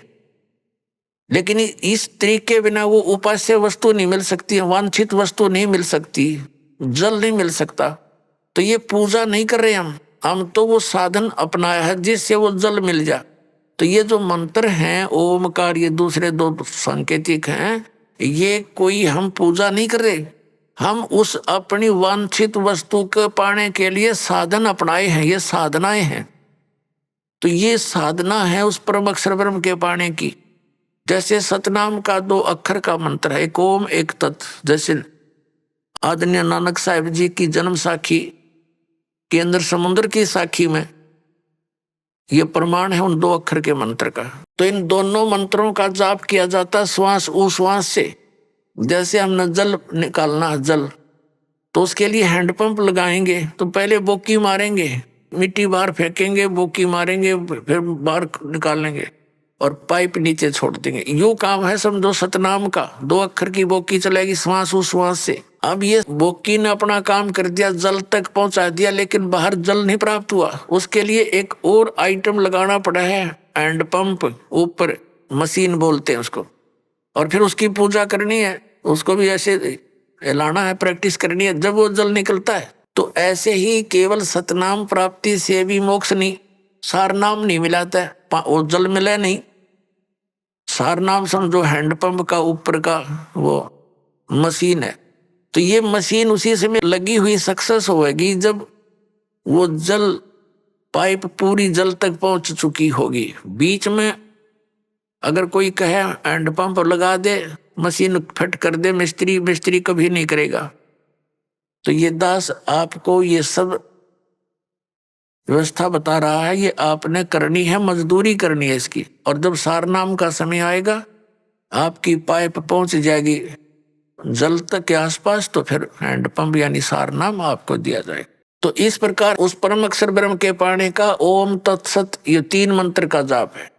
लेकिन इस तरीके के बिना वो उपास्य वस्तु नहीं मिल सकती, वांछित वस्तु नहीं मिल सकती, जल नहीं मिल सकता। तो ये पूजा नहीं कर रहे हम तो वो साधन अपनाया है जिससे वो जल मिल जाए। तो ये जो मंत्र हैं ओमकार, ये दूसरे 2 सांकेतिक हैं, ये कोई हम पूजा नहीं कर रहे, हम उस अपनी वांछित वस्तु को पाने के लिए साधन अपनाए हैं, ये साधनाएं हैं। तो ये साधना है उस परम अक्षर ब्रह्म के पाने की। जैसे सतनाम का 2 अक्षर का मंत्र है, एक ओम एक तत्। जैसे आदरणीय नानक साहिब जी की जन्म साखी के अंदर समुद्र की साखी में ये प्रमाण है उन 2 अक्षर के मंत्र का। तो इन दोनों मंत्रों का जाप किया जाता श्वास उश्वास से। जैसे हमने जल निकालना है जल, तो उसके लिए हैंडपंप लगाएंगे, तो पहले बोकी मारेंगे, मिट्टी बाहर फेंकेंगे, बोकी मारेंगे, फिर बाहर निकालेंगे और पाइप नीचे छोड़ देंगे। यूं काम है समझो सतनाम का। 2 अक्षर की बोकी चलेगी श्वास उश्वास से। अब ये बोकी ने अपना काम कर दिया, जल तक पहुंचा दिया, लेकिन बाहर जल नहीं प्राप्त हुआ। उसके लिए एक और आइटम लगाना पड़ा है, हैंडपंप, ऊपर मशीन बोलते हैं उसको, और फिर उसकी पूजा करनी है, उसको भी ऐसे हिलाना है, प्रैक्टिस करनी है, जब वो जल निकलता है। तो ऐसे ही केवल सतनाम प्राप्ति से भी मोक्ष नहीं, सार नाम नहीं मिलाता है, वो जल मिला नहीं। सार नाम समझो हैंडपंप का ऊपर का वो मशीन है। तो ये मशीन उसी समय लगी हुई सक्सेस होगी जब वो जल पाइप पूरी जल तक पहुंच चुकी होगी। बीच में अगर कोई कहे हैंडपंप लगा दे, मशीन फिट कर दे, मिस्त्री कभी नहीं करेगा। तो ये दास आपको ये सब व्यवस्था बता रहा है, ये आपने करनी है, मजदूरी करनी है इसकी। और जब सारनाम का समय आएगा, आपकी पाइप पहुंच जाएगी जल तक के आसपास, तो फिर हैंडपंप यानी सारनाम आपको दिया जाएगा। तो इस प्रकार उस परम अक्षर ब्रह्म के पाने का ओम तत्सत ये 3 मंत्र का जाप है।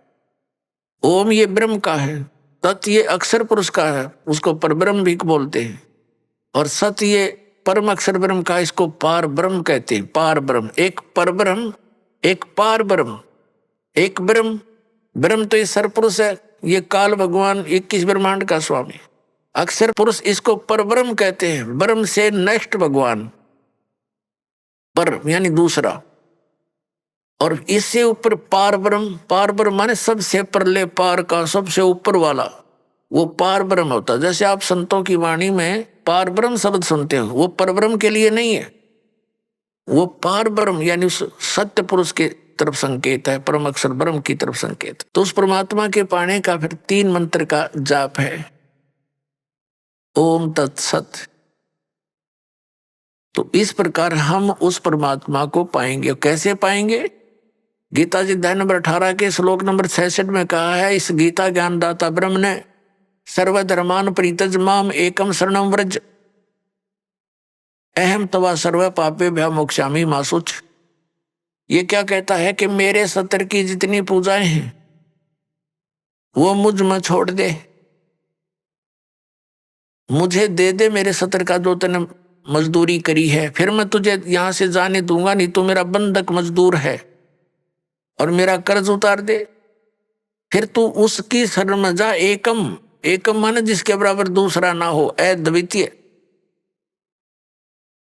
ओम ये ब्रह्म का है, तत् ये अक्षर पुरुष का है, उसको परब्रह्म भी बोलते हैं, और सत ये परम अक्षर ब्रह्म का, इसको पार ब्रह्म कहते हैं। पार ब्रह्म, एक परब्रह्म, एक पार ब्रह्म, एक ब्रह्म। ब्रह्म तो ये सरपुरुष है, ये काल भगवान 21 ब्रह्मांड का स्वामी। अक्षर पुरुष इसको परब्रह्म कहते हैं, ब्रह्म से नेक्स्ट भगवान, पर यानी दूसरा। और इससे ऊपर पार ब्रह्म माने सबसे परले पार का, सबसे ऊपर वाला, वो पार ब्रह्म होता है। जैसे आप संतों की वाणी में पार ब्रह्म शब्द सुनते हो, वो परब्रह्म के लिए नहीं है, वो पार ब्रह्म यानी उस सत्य पुरुष के तरफ संकेत है, परम अक्षर ब्रह्म की तरफ संकेत। तो उस परमात्मा के पाने का फिर 3 मंत्र का जाप है, ओम तत्सत। तो इस प्रकार हम उस परमात्मा को पाएंगे। कैसे पाएंगे? गीता जी अध्याय नंबर 18 के श्लोक नंबर 66 में कहा है, इस गीता ज्ञानदाता ब्रह्म ने सर्वधर्मान परित्यज माम एकम शरणम व्रज अहम तवा सर्व पापे भ्या मोक्षामि मा शुच। ये क्या कहता है कि मेरे सत्तर की जितनी पूजाएं हैं वो मुझ में छोड़ दे, मुझे दे दे मेरे सत्तर का जो तूने मजदूरी करी है, फिर मैं तुझे यहां से जाने दूंगा नहीं, तू मेरा बंधक मजदूर है और मेरा कर्ज उतार दे। फिर तू उसकी शरण में जा, एकम माने जिसके बराबर दूसरा ना हो, अद्वितीय,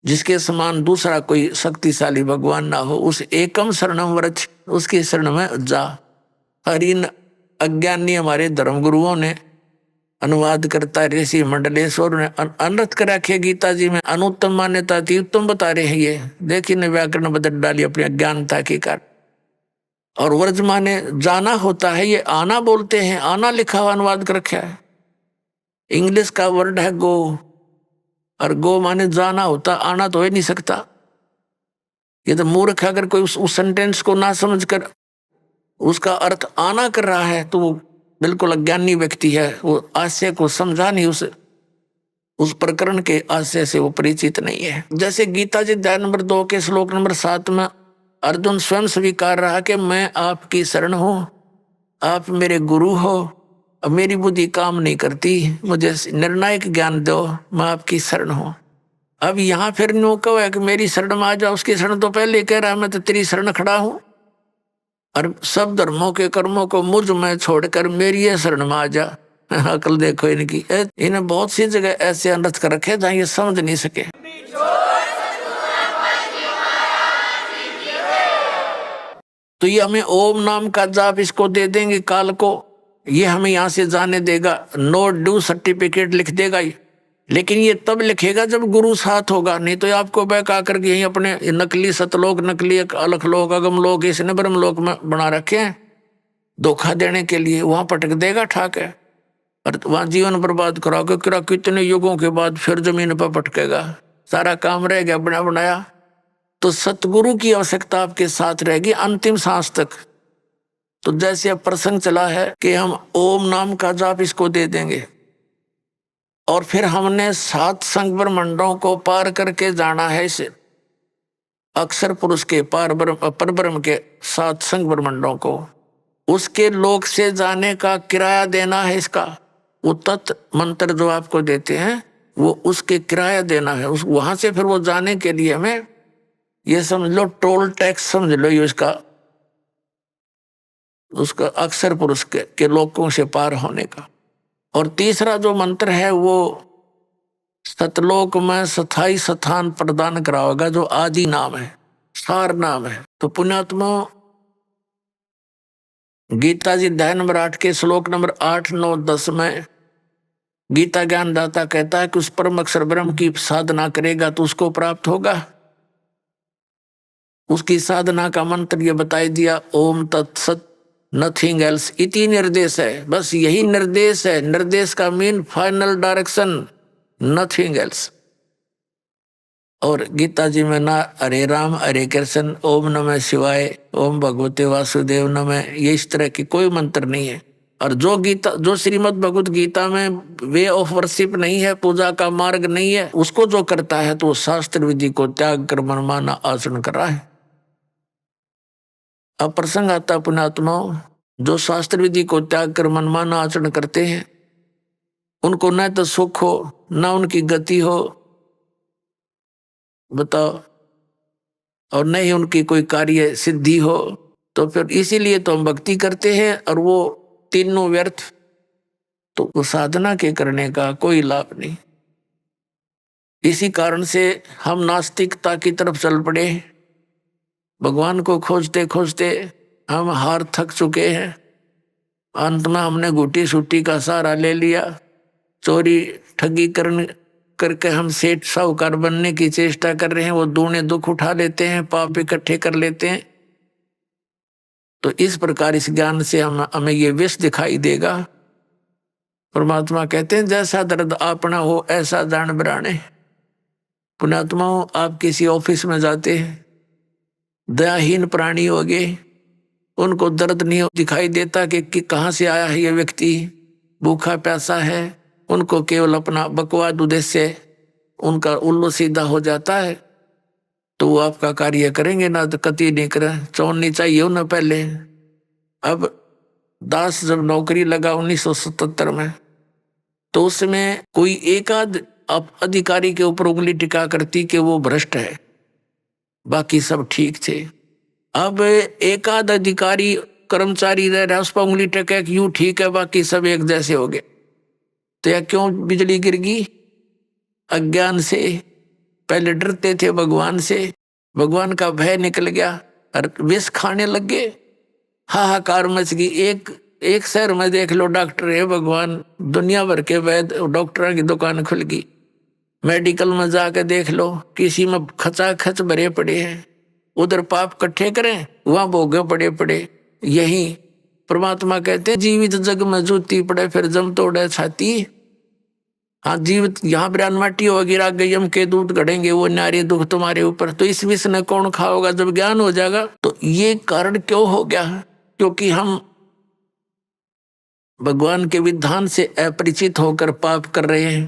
जिसके समान दूसरा कोई शक्तिशाली भगवान ना हो, उस एकम शरणम व्रज, उसकी शरण में जा। और इन अज्ञानी हमारे धर्मगुरुओं ने अनुवाद करता है, ऋषि मंडलेश्वर ने अनर्थ कर रखे गीता जी में, अनुत्तम मान्यता थी उत्तम बता रहे हैं ये, देखिए ने व्याकरण बदल डाली अपनी अज्ञानता के कारण। और व्रज माने जाना होता है, ये आना बोलते हैं, आना लिखा हुआ अनुवाद कर रखा है। इंग्लिश का वर्ड है गो, और गो माने जाना होता, आना तो हो ही नहीं सकता। ये तो मूर्ख, अगर कोई उस सेंटेंस को ना समझकर उसका अर्थ आना कर रहा है तो वो बिल्कुल अज्ञानी व्यक्ति है, वो आशय को समझा नहीं, उस प्रकरण के आशय से वो परिचित नहीं है। जैसे गीता जी अध्याय नंबर 2 के श्लोक नंबर 7 में अर्जुन स्वयं स्वीकार रहा कि मैं आपकी शरण हूं, आप मेरे गुरु हो, अब मेरी बुद्धि काम नहीं करती, मुझे निर्णायक ज्ञान दो, मैं आपकी शरण हूं। अब यहाँ फिर नो कहो है कि मेरी शरण में आ जाओ, उसकी शरण तो पहले कह रहा है मैं तो तेरी शरण खड़ा हूं, और सब धर्मों के कर्मों को मुझ में छोड़कर मेरी ये शरण में आ जा। अकल देखो इनकी, इन्हें बहुत सी जगह ऐसे अनर्थ कर रखे जहाँ ये समझ नहीं सके। तो ये हमें ओम नाम का जाप इसको दे देंगे काल को, ये हमें यहाँ से जाने देगा, नो ड्यू सर्टिफिकेट लिख देगा ये। लेकिन ये तब लिखेगा जब गुरु साथ होगा, नहीं तो आपको बहका करके यहीं अपने नकली सतलोक, नकली अलखलोक, अगमलोक, इसने ब्रह्मलोक में बना रखे हैं धोखा देने के लिए, वहां पटक देगा ठाक है, और वहां जीवन बर्बाद कराओगे। कितने युगों के बाद फिर जमीन पर पटकेगा, सारा काम रह गया बना बनाया। तो सतगुरु की आवश्यकता आपके साथ रहेगी अंतिम सांस तक। तो जैसे अब प्रसंग चला है कि हम ओम नाम का जाप इसको दे देंगे, और फिर हमने 7 संग ब्रह्मंडों को पार करके जाना है इस अक्षर पुरुष के परब्रह्म के 7 संग ब्रह्मंडों को, उसके लोक से जाने का किराया देना है इसका। वो तत्व मंत्र जो आपको देते हैं वो उसके किराया देना है, उस वहां से फिर वो जाने के लिए हमें ये समझ लो टोल टैक्स समझ लो ये उसका अक्षर पुरुष के लोकों से पार होने का। और तीसरा जो मंत्र है वो सतलोक में स्थायी स्थान प्रदान कराएगा, जो आदि नाम है, सार नाम है। तो पुण्यात्मा गीता जी अध्याय नंबर 8 के श्लोक नंबर 8, 9, 10 में गीता ज्ञानदाता कहता है कि उस परम अक्षर ब्रह्म की साधना करेगा तो उसको प्राप्त होगा। उसकी साधना का मंत्र ये बताई दिया, ओम तत्सत नथिंग एल्स इति निर्देश है, बस यही निर्देश है। निर्देश का mean final direction, nothing else. और गीता जी में ना हरे राम हरे कृष्ण, ओम नमः शिवाय, ओम भगवते वासुदेव नमः, ये इस तरह की कोई मंत्र नहीं है। और जो श्रीमद् भगवत गीता में वे ऑफ वर्शिप नहीं है, पूजा का मार्ग नहीं है, उसको जो करता है तो शास्त्र विधि को त्याग कर मनमाना आचरण कर रहा है। अब प्रसंग आता पुण्यात्माओं, जो शास्त्र विधि को त्याग कर मनमाना आचरण करते हैं उनको न तो सुख हो न उनकी गति हो, बताओ, और न ही उनकी कोई कार्य सिद्धि हो। तो फिर इसीलिए तो हम भक्ति करते हैं और वो तीनों व्यर्थ, तो वो साधना के करने का कोई लाभ नहीं। इसी कारण से हम नास्तिकता की तरफ चल पड़े, भगवान को खोजते खोजते हम हार थक चुके हैं। अंत में हमने घुटी सूटी का सहारा ले लिया, चोरी ठगी करके हम सेठ साहूकार बनने की चेष्टा कर रहे हैं, वो दूने दुख उठा लेते हैं, पाप इकट्ठे कर लेते हैं। तो इस प्रकार इस ज्ञान से हमें ये विष दिखाई देगा। परमात्मा कहते हैं जैसा दर्द अपना हो ऐसा जान बराने। पुण्यात्माओं, आप किसी ऑफिस में जाते हैं, दयाहीन प्राणी हो गए, उनको दर्द नहीं दिखाई देता कि कहाँ से आया है ये व्यक्ति, भूखा प्यासा है, उनको केवल अपना बकवाद उद्देश्य उनका उल्लू सीधा हो जाता है, तो वो आपका कार्य करेंगे ना, तो कति नहीं करें, चौड़नी चाहिए उन्हें पहले। अब दास जब नौकरी लगा 1977 में, तो उसमें कोई एक आध अधिकारी के ऊपर उंगली टिका करती कि वो भ्रष्ट है, बाकी सब ठीक थे। अब एक आध अधिकारी कर्मचारी रह रहा, उस पर उंगली टेके कि यूं ठीक है, बाकी सब एक जैसे हो गए। तो या क्यों बिजली गिर गई? अज्ञान से। पहले डरते थे भगवान से, भगवान का भय निकल गया और विष खाने लग गए, हाहाकार मच गई। एक शहर में देख लो डॉक्टर है भगवान, दुनिया भर के वैद्य डॉक्टरों की दुकान खुल गई। मेडिकल में जाकर देख लो, किसी में खचाखच भरे पड़े हैं, उधर पाप इकट्ठे करें, वहां भोगे पड़े पड़े। यही परमात्मा कहते हैं जीवित जग में जूती पड़े फिर जम तोड़े छाती। हाँ, जीवित यहाँ पर माटी होगी, गिरा गई यम के दूध गढ़ेंगे वो नारे दुख तुम्हारे ऊपर। तो इस विष ने कौन खाओगा जब ज्ञान हो जाएगा? तो ये कारण क्यों हो गया? क्योंकि हम भगवान के विधान से अपरिचित होकर पाप कर रहे हैं।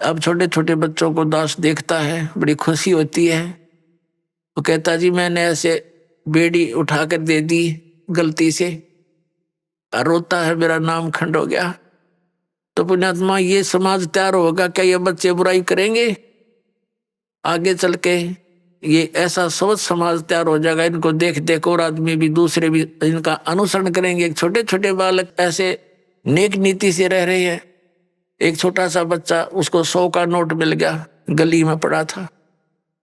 अब छोटे छोटे बच्चों को दास देखता है, बड़ी खुशी होती है। वो कहता जी मैंने ऐसे बेड़ी उठाकर दे दी गलती से, रोता है मेरा नाम खंड हो गया। तो पुण्यात्मा ये समाज तैयार होगा क्या? ये बच्चे बुराई करेंगे? आगे चल के ये ऐसा सोच समाज तैयार हो जाएगा, इनको देख देख और आदमी भी दूसरे भी इनका अनुसरण करेंगे। छोटे छोटे बालक ऐसे नेक नीति से रह रहे हैं। एक छोटा सा बच्चा, उसको 100 का नोट मिल गया, गली में पड़ा था,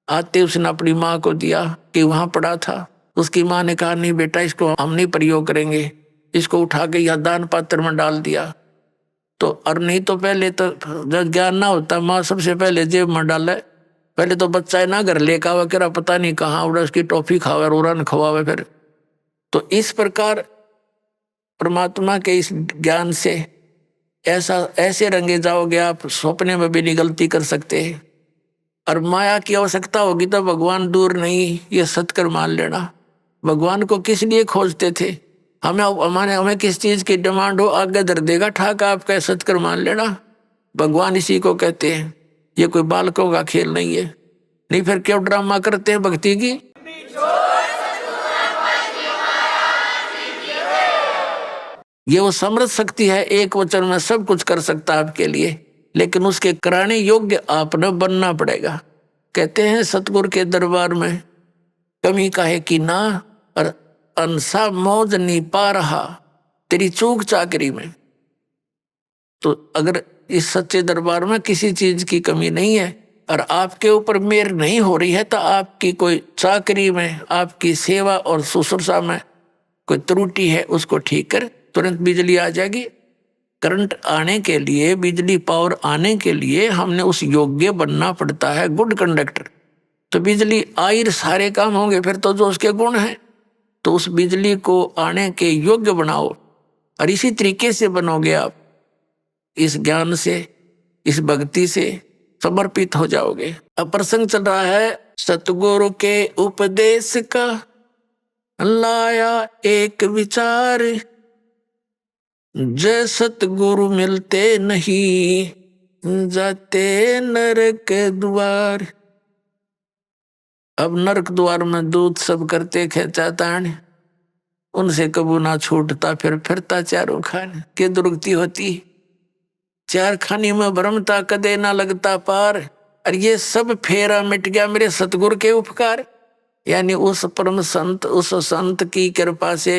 आते उसने अपनी माँ को दिया कि वहां पड़ा था। उसकी माँ ने कहा नहीं बेटा इसको हम नहीं प्रयोग करेंगे, इसको उठा के यहाँ दान पात्र में डाल दिया। तो और नहीं तो पहले तो जब ज्ञान ना होता माँ सबसे पहले जेब में डाले। पहले तो बच्चा ना घर लेकर आवा करा पता नहीं कहाँ उड़ा, उसकी टॉफी खावे रोरन खवावे फिर। तो इस प्रकार परमात्मा के इस ज्ञान से ऐसे रंगे जाओगे आप, सपने में भी नहीं गलती कर सकते। और माया की आवश्यकता होगी तो भगवान दूर नहीं, ये सत्कर मान लेना। भगवान को किस लिए खोजते थे? हमें किस चीज की डिमांड हो आगे धर देगा ठाक, आपका सत्कर मान लेना। भगवान इसी को कहते हैं। ये कोई बालकों का खेल नहीं है। नहीं फिर क्यों ड्रामा करते हैं भक्ति की? ये वो समर्थ शक्ति है, एक वचन में सब कुछ कर सकता है आपके लिए, लेकिन उसके कराने योग्य आपने बनना पड़ेगा। कहते हैं सतगुरु के दरबार में कमी काहे की ना, और अंसा मौज नहीं पा रहा तेरी चूक चाकरी में। तो अगर इस सच्चे दरबार में किसी चीज की कमी नहीं है और आपके ऊपर मेहर नहीं हो रही है, तो आपकी कोई चाकरी में, आपकी सेवा और शुश्रूषा में कोई त्रुटि है, उसको ठीक कर, तुरंत बिजली आ जाएगी। करंट आने के लिए, बिजली पावर आने के लिए हमने उस योग्य बनना पड़ता है, गुड कंडक्टर। तो बिजली आई सारे काम होंगे फिर तो जो उसके गुण हैं। तो उस बिजली को आने के योग्य बनाओ, और इसी तरीके से बनोगे आप, इस ज्ञान से, इस भक्ति से समर्पित हो जाओगे। अब प्रसंग चल रहा है सतगुरु के उपदेश का, लाया एक विचार, जय सतगुरु मिलते नहीं जाते नरक द्वार। अब नरक द्वार में दूत सब करते खेचा तान, उनसे कबू ना छूटता फिर फिरता चारों खान। के दुर्गति होती चार खानी में भ्रमता कदे ना लगता पार। और ये सब फेरा मिट गया मेरे सतगुरु के उपकार, यानी उस परम संत, उस संत की कृपा से,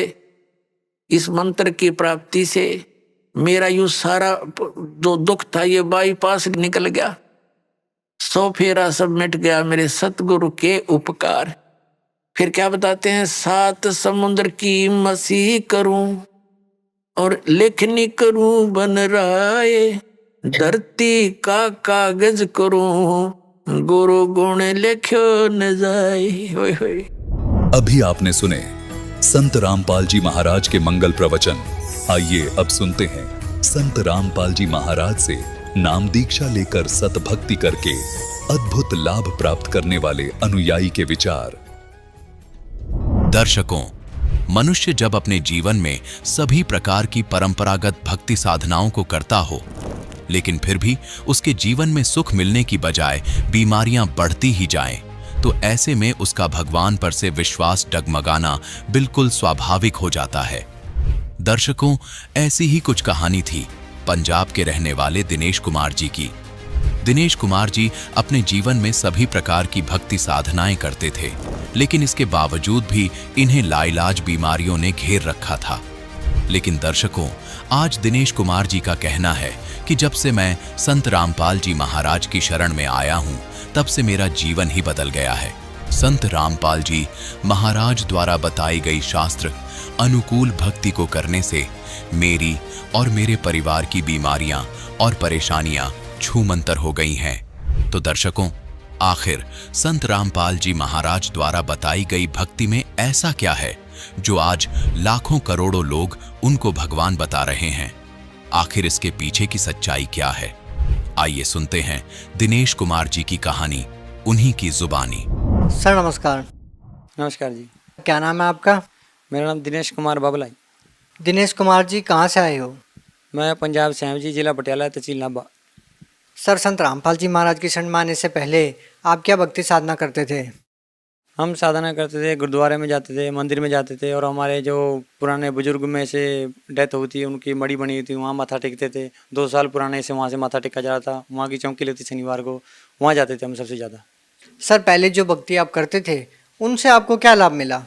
इस मंत्र की प्राप्ति से मेरा यूं सारा जो दुख था ये बाईपास निकल गया। 100 फेरा सब मिट गया मेरे सतगुरु के उपकार। फिर क्या बताते हैं? 7 समुद्र की मसीह करूं और लेखनी करूं बन राय, धरती का कागज करूं गुरु गुण लिखो न जाए। होय होय। अभी आपने सुने संत रामपाल जी महाराज के मंगल प्रवचन। आइए अब सुनते हैं संत रामपाल जी महाराज से नाम दीक्षा लेकर सतभक्ति करके अद्भुत लाभ प्राप्त करने वाले अनुयायी के विचार। दर्शकों, मनुष्य जब अपने जीवन में सभी प्रकार की परंपरागत भक्ति साधनाओं को करता हो, लेकिन फिर भी उसके जीवन में सुख मिलने की बजाय बीमारियां बढ़ती ही जाएं, तो ऐसे में उसका भगवान पर से विश्वास डगमगाना बिल्कुल स्वाभाविक हो जाता है। दर्शकों, ऐसी ही कुछ कहानी थी पंजाब के रहने वाले दिनेश कुमार जी की। दिनेश कुमार जी अपने जीवन में सभी प्रकार की भक्ति साधनाएं करते थे, लेकिन इसके बावजूद भी इन्हें लाइलाज बीमारियों ने घेर रखा था। लेकिन दर्शकों, आज दिनेश कुमार जी का कहना है कि जब से मैं संत रामपाल जी महाराज की शरण में आया हूं, तब से मेरा जीवन ही बदल गया है। संत रामपाल जी महाराज द्वारा बताई गई शास्त्र अनुकूल भक्ति को करने से मेरी और मेरे परिवार की बीमारियां और परेशानियां छूमंतर हो गई हैं। तो दर्शकों, आखिर संत रामपाल जी महाराज द्वारा बताई गई भक्ति में ऐसा क्या है जो आज लाखों करोड़ों लोग उनको भगवान बता रहे हैं? आखिर इसके पीछे की सच्चाई क्या है? आइए सुनते हैं दिनेश कुमार जी की कहानी, उन्हीं की जुबानी। सर नमस्कार। नमस्कार जी। क्या नाम है आपका? मेरा नाम दिनेश कुमार बाबलाई। दिनेश कुमार जी कहाँ से आए हो? मैं पंजाब से हूँ जी, जिला पटियाला, तहसील नाभा। सर संत रामपाल जी महाराज की शरण में आने से पहले आप क्या भक्ति साधना करते थे? हम साधना करते थे, गुरुद्वारे में जाते थे, मंदिर में जाते थे, और हमारे जो पुराने बुजुर्ग में से डेथ हुई थी, उनकी मड़ी बनी हुई थी, वहाँ माथा टेकते थे। 2 साल पुराने से वहाँ से माथा टेका जा रहा था। वहाँ की चौकी लगती शनिवार को, वहाँ जाते थे हम सबसे ज़्यादा। सर पहले जो भक्ति आप करते थे उनसे आपको क्या लाभ मिला?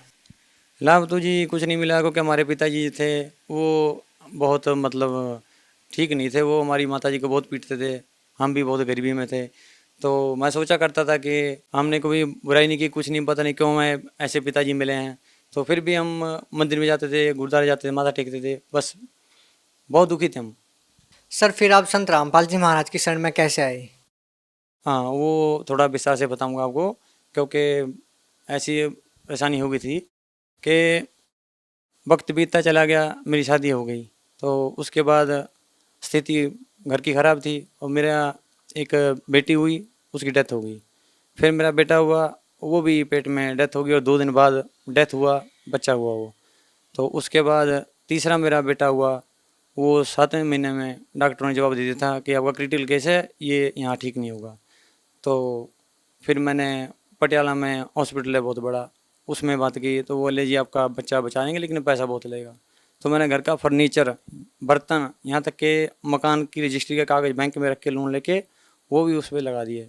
लाभ तो जी कुछ नहीं मिला, क्योंकि हमारे पिताजी थे वो बहुत मतलब ठीक नहीं थे। वो हमारी माताजी को बहुत पीटते थे, हम भी बहुत गरीबी में थे। तो मैं सोचा करता था कि हमने कोई बुराई नहीं की, कुछ नहीं, पता नहीं क्यों मैं ऐसे पिताजी मिले हैं। तो फिर भी हम मंदिर में जाते थे, गुरुद्वारे जाते थे, माथा टेकते थे, बस बहुत दुखी थे हम। सर फिर आप संत रामपाल जी महाराज की शरण में कैसे आए? हाँ, वो थोड़ा विस्तार से बताऊंगा आपको, क्योंकि ऐसी परेशानी हो गई थी कि वक्त बीतता चला गया, मेरी शादी हो गई। तो उसके बाद स्थिति घर की ख़राब थी, और मेरा एक बेटी हुई, उसकी डेथ हो गई। फिर मेरा बेटा हुआ, वो भी पेट में डेथ हो गई, और 2 दिन बाद डेथ हुआ, बच्चा हुआ वो। तो उसके बाद तीसरा मेरा बेटा हुआ, वो 7वें महीने में डॉक्टरों ने जवाब दे दिया था कि आपका क्रिटिकल केस है, ये यहाँ ठीक नहीं होगा। तो फिर मैंने पटियाला में हॉस्पिटल है बहुत बड़ा, उसमें बात की, तो वो बोले जी आपका बच्चा बचाएंगे लेकिन पैसा बहुत लगेगा। तो मैंने घर का फर्नीचर, बर्तन, यहाँ तक के मकान की रजिस्ट्री के कागज़ बैंक में रख के लोन लेके वो भी उस पर लगा दिए,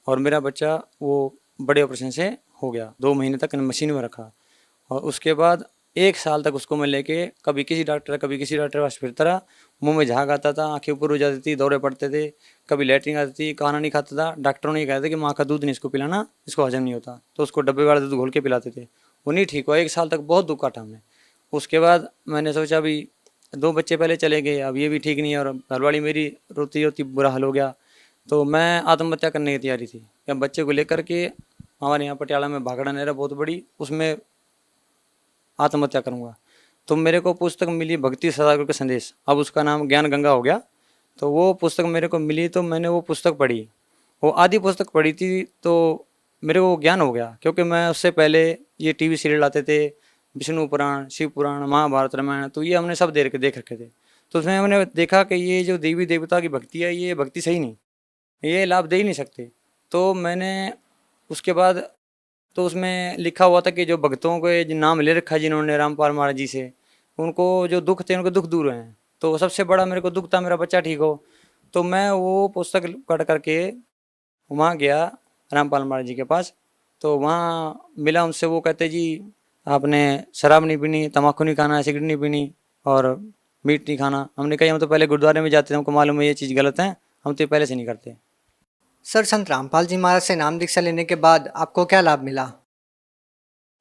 और मेरा बच्चा वो बड़े ऑपरेशन से हो गया। 2 महीने तक मशीन में रखा, और उसके बाद 1 साल तक उसको मैं लेके कभी किसी डॉक्टर के पास फिरता रहा। मुँह में झाग आता था, आँखें ऊपर हो जाती थी, दौरे पड़ते थे, कभी लैट्रिन आती थी, खाना नहीं खाता था। डॉक्टरों ने कहा था कि माँ का दूध नहीं इसको पिलाना, इसको हजम नहीं होता। तो उसको डब्बे वाला दूध घोल के पिलाते थे, वो नहीं ठीक हुआ। 1 साल तक बहुत दुख काटा हमने। उसके बाद मैंने सोचा अभी 2 बच्चे पहले चले गए, अब ये भी ठीक नहीं है, और घरवाली मेरी रोती रोती बुरा हाल हो गया। तो मैं आत्महत्या करने की तैयारी थी कि बच्चे को लेकर के हमारे यहाँ पटियाला में भागड़ा नहर बहुत बड़ी, उसमें आत्महत्या करूँगा। तो मेरे को पुस्तक मिली भक्ति सदागुरु के संदेश, अब उसका नाम ज्ञान गंगा हो गया। तो वो पुस्तक मेरे को मिली, तो मैंने वो पुस्तक पढ़ी। वो आधी पुस्तक पढ़ी थी तो मेरे को ज्ञान हो गया, क्योंकि मैं उससे पहले ये टीवी सीरियल आते थे, विष्णु पुराण, शिव पुराण, महाभारत, रामायण, तो ये हमने सब देख रखे थे। तो उसमें हमने देखा कि ये जो देवी देवता की भक्ति है, ये भक्ति सही नहीं, ये लाभ दे ही नहीं सकते। तो मैंने उसके बाद तो उसमें लिखा हुआ था कि जो भक्तों के नाम ले रखा है जिन्होंने रामपाल महाराज जी से, उनको जो दुख थे उनके दुख दूर हुए हैं। तो सबसे बड़ा मेरे को दुख था मेरा बच्चा ठीक हो। तो मैं वो पुस्तक पढ़ करके वहाँ गया रामपाल महाराज जी के पास। तो वहाँ मिला उनसे, वो कहते जी आपने शराब नहीं पीनी, तम्बाकू नहीं खाना, सिगरेट नहीं पीनी, और मीट नहीं खाना। हमने कहा हम तो पहले गुरुद्वारे में जाते थे, हमको मालूम है ये चीज़ गलत है, हम तो पहले से नहीं करते। सर संत रामपाल जी महाराज से नाम दीक्षा लेने के बाद आपको क्या लाभ मिला?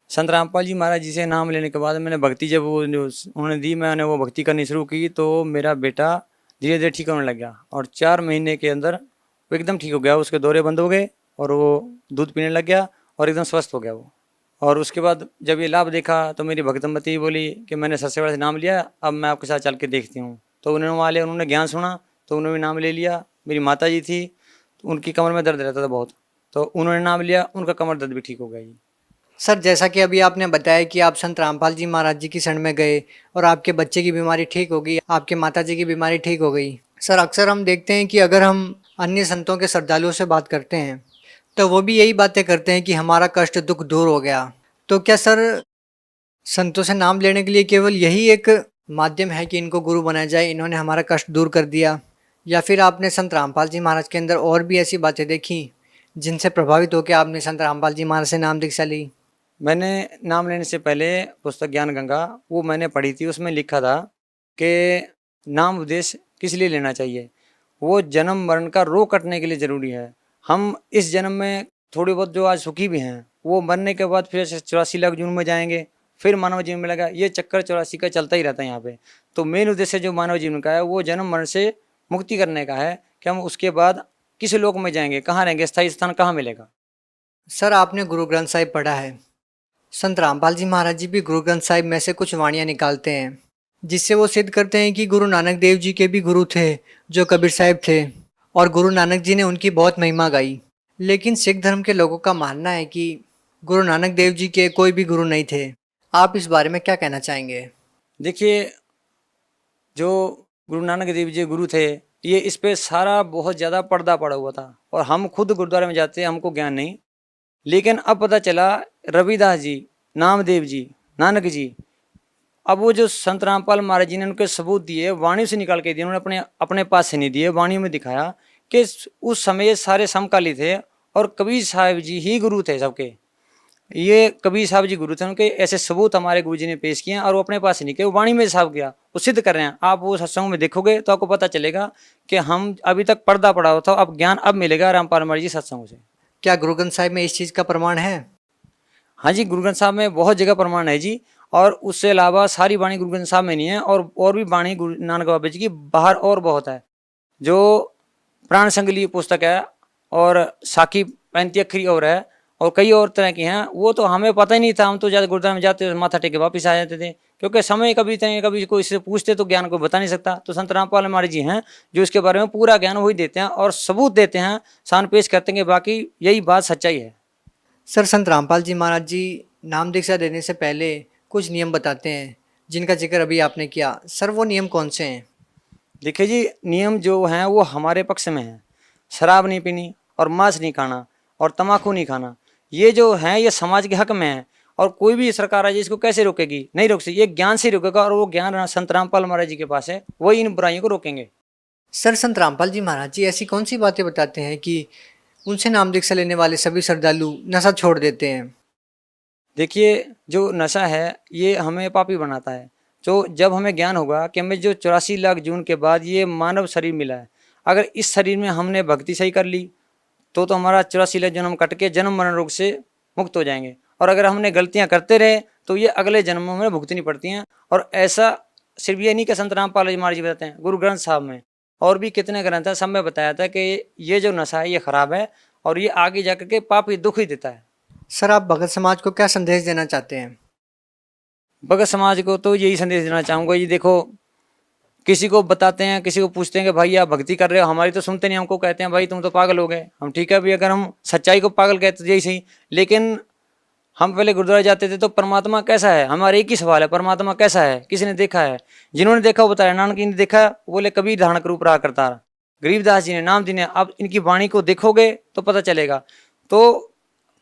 संत रामपाल जी महाराज जी से नाम लेने के बाद मैंने भक्ति जब वो उन्होंने दी, मैंने वो भक्ति करनी शुरू की। तो मेरा बेटा धीरे धीरे ठीक होने लग गया, और 4 महीने के अंदर वो एकदम ठीक हो गया। उसके दौरे बंद हो गए, और वो दूध पीने लग गया, और एकदम स्वस्थ हो गया वो। और उसके बाद जब ये लाभ देखा तो मेरी भक्तमती बोली कि मैंने सबसे बड़ा से नाम लिया, अब मैं आपके साथ चल के देखती हूँ। तो उन्होंने ज्ञान सुना, तो उन्होंने भी नाम ले लिया। मेरी माता जी थी, तो उनकी कमर में दर्द रहता था बहुत, तो उन्होंने नाम लिया, उनका कमर दर्द भी ठीक हो गया जी। सर जैसा कि अभी आपने बताया कि आप संत रामपाल जी महाराज जी की शरण में गए और आपके बच्चे की बीमारी ठीक हो गई, आपके माता जी की बीमारी ठीक हो गई। सर अक्सर हम देखते हैं कि अगर हम अन्य संतों के श्रद्धालुओं से बात करते हैं तो वो भी यही बातें करते हैं कि हमारा कष्ट दुख दूर हो गया। तो क्या सर संतों से नाम लेने के लिए केवल यही एक माध्यम है कि इनको गुरु बनाया जाए, इन्होंने हमारा कष्ट दूर कर दिया, या फिर आपने संत रामपाल जी महाराज के अंदर और भी ऐसी बातें देखी जिनसे प्रभावित होकर आपने संत रामपाल जी महाराज से नाम दीक्षा ली? मैंने नाम लेने से पहले पुस्तक ज्ञान गंगा वो मैंने पढ़ी थी। उसमें लिखा था कि नाम उपदेश किस लिए लेना चाहिए? वो जन्म मरण का रो कटने के लिए ज़रूरी है। हम इस जन्म में थोड़ी बहुत जो आज सुखी भी हैं, वो मरने के बाद फिर 84 लाख जून में जाएंगे, फिर मानव जीवन मिलेगा। ये चक्कर 84 का चलता ही रहता है यहाँ पे। तो मेन उद्देश्य जो मानव जीवन का है वो जन्म मरण से मुक्ति करने का है कि हम उसके बाद किस लोक में जाएंगे, कहाँ रहेंगे, स्थायी स्थान कहाँ मिलेगा। सर आपने गुरु ग्रंथ साहिब पढ़ा है। संत रामपाल जी महाराज जी भी गुरु ग्रंथ साहिब में से कुछ वाणियाँ निकालते हैं जिससे वो सिद्ध करते हैं कि गुरु नानक देव जी के भी गुरु थे जो कबीर साहिब थे और गुरु नानक जी ने उनकी बहुत महिमा गाई। लेकिन सिख धर्म के लोगों का मानना है कि गुरु नानक देव जी के कोई भी गुरु नहीं थे। आप इस बारे में क्या कहना चाहेंगे? देखिए, जो गुरु नानक देव जी गुरु थे, ये इस पे सारा बहुत ज़्यादा पर्दा पड़ा हुआ था और हम खुद गुरुद्वारे में जाते हैं, हमको ज्ञान नहीं। लेकिन अब पता चला रविदास जी, नामदेव जी, नानक जी, अब वो जो संत रामपाल महाराज जी ने उनके सबूत दिए, वाणी से निकाल के दिए, उन्होंने अपने पास से नहीं दिए, वाणी में दिखाया कि उस समय सारे समकाली थे और कबीर साहब जी ही गुरु थे सबके। ये कबीर साहब जी गुरु थे, उनके ऐसे सबूत हमारे गुरु जी ने पेश किए हैं और वो अपने पास से नहीं किए, वो वाणी में साहब किया, वो सिद्ध कर रहे हैं। आप वो सत्संग में देखोगे तो आपको पता चलेगा कि हम अभी तक पर्दा पड़ा हुआ था, अब ज्ञान अब मिलेगा रामपाल महाराज जी सत्संग से। क्या गुरु ग्रंथ साहिब में इस चीज़ का प्रमाण है? हाँ जी, गुरु ग्रंथ साहब में बहुत जगह प्रमाण है जी। और उससे अलावा सारी वाणी गुरु ग्रंथ साहब में नहीं है, और भी वाणी गुरु नानक बाबा जी की बाहर और बहुत है। जो प्राण संगली पुस्तक है और साखी 35 अखरी और है और कई और तरह की हैं, वो तो हमें पता ही नहीं था। हम तो ज़्यादा गुरुद्वारा में जाते माथा टेके वापस आ जाते थे, क्योंकि समय कभी इतने कभी कोई इससे पूछते तो ज्ञान को बता नहीं सकता। तो संत रामपाल महाराज जी हैं जो इसके बारे में पूरा ज्ञान वही देते हैं और सबूत देते हैं, शान पेश करते हैं, बाकी यही बात सच्चाई है। सर संत रामपाल जी महाराज जी नाम दीक्षा देने से पहले कुछ नियम बताते हैं जिनका जिक्र अभी आपने किया। सर वो नियम कौन से हैं? देखिए जी, नियम जो हैं वो हमारे पक्ष में हैं। शराब नहीं पीनी और मांस नहीं खाना और तम्बाकू नहीं खाना, ये जो हैं ये समाज के हक में है और कोई भी सरकार आ जाए इसको कैसे रोकेगी? नहीं रोक सकती, ये ज्ञान से रोकेगा और वो ज्ञान संत रामपाल महाराज जी के पास है, वही इन बुराइयों को रोकेंगे। सर संत रामपाल जी महाराज जी ऐसी कौन सी बातें बताते हैं कि उनसे नाम दीक्षा लेने वाले सभी श्रद्धालु नशा छोड़ देते हैं? देखिए, जो नशा है ये हमें पापी बनाता है। तो जब हमें ज्ञान होगा कि हमें जो 84 लाख जून के बाद ये मानव शरीर मिला है, अगर इस शरीर में हमने भक्ति सही कर ली तो हमारा 84 लाख जन्म कट के जन्म मरण रोग से मुक्त हो जाएंगे। और अगर हमने गलतियां करते रहे तो ये अगले जन्मों में भुगतनी पड़ती हैं। और ऐसा सिर्फ ये नहीं कि संत रामपाल महाराज जी बताते हैं, गुरु ग्रंथ साहब में और भी कितने ग्रंथ हैं, सब में बताया था कि ये जो नशा है ये खराब है और ये आगे जाकर के पाप ही दुख ही देता है। सर आप भगत समाज को क्या संदेश देना चाहते हैं? भगत समाज को तो यही संदेश देना चाहूँगा, ये देखो, किसी को बताते हैं, किसी को पूछते हैं कि भाई आप भक्ति कर रहे हो, हमारी तो सुनते नहीं, हमको कहते हैं भाई तुम तो पागल हो गए। हम ठीक है भी, अगर हम सच्चाई को पागल कहते तो यही सही। लेकिन हम पहले गुरुद्वारा जाते थे तो परमात्मा कैसा है, हमारा एक ही सवाल है, परमात्मा कैसा है? किसी ने देखा है? जिन्होंने देखा वो बताया, नानक जी ने देखा, बोले कबीर धारण कर रूप रहा करता रहा, गरीबदास जी ने, नाम जी ने। अब इनकी वाणी को देखोगे तो पता चलेगा। तो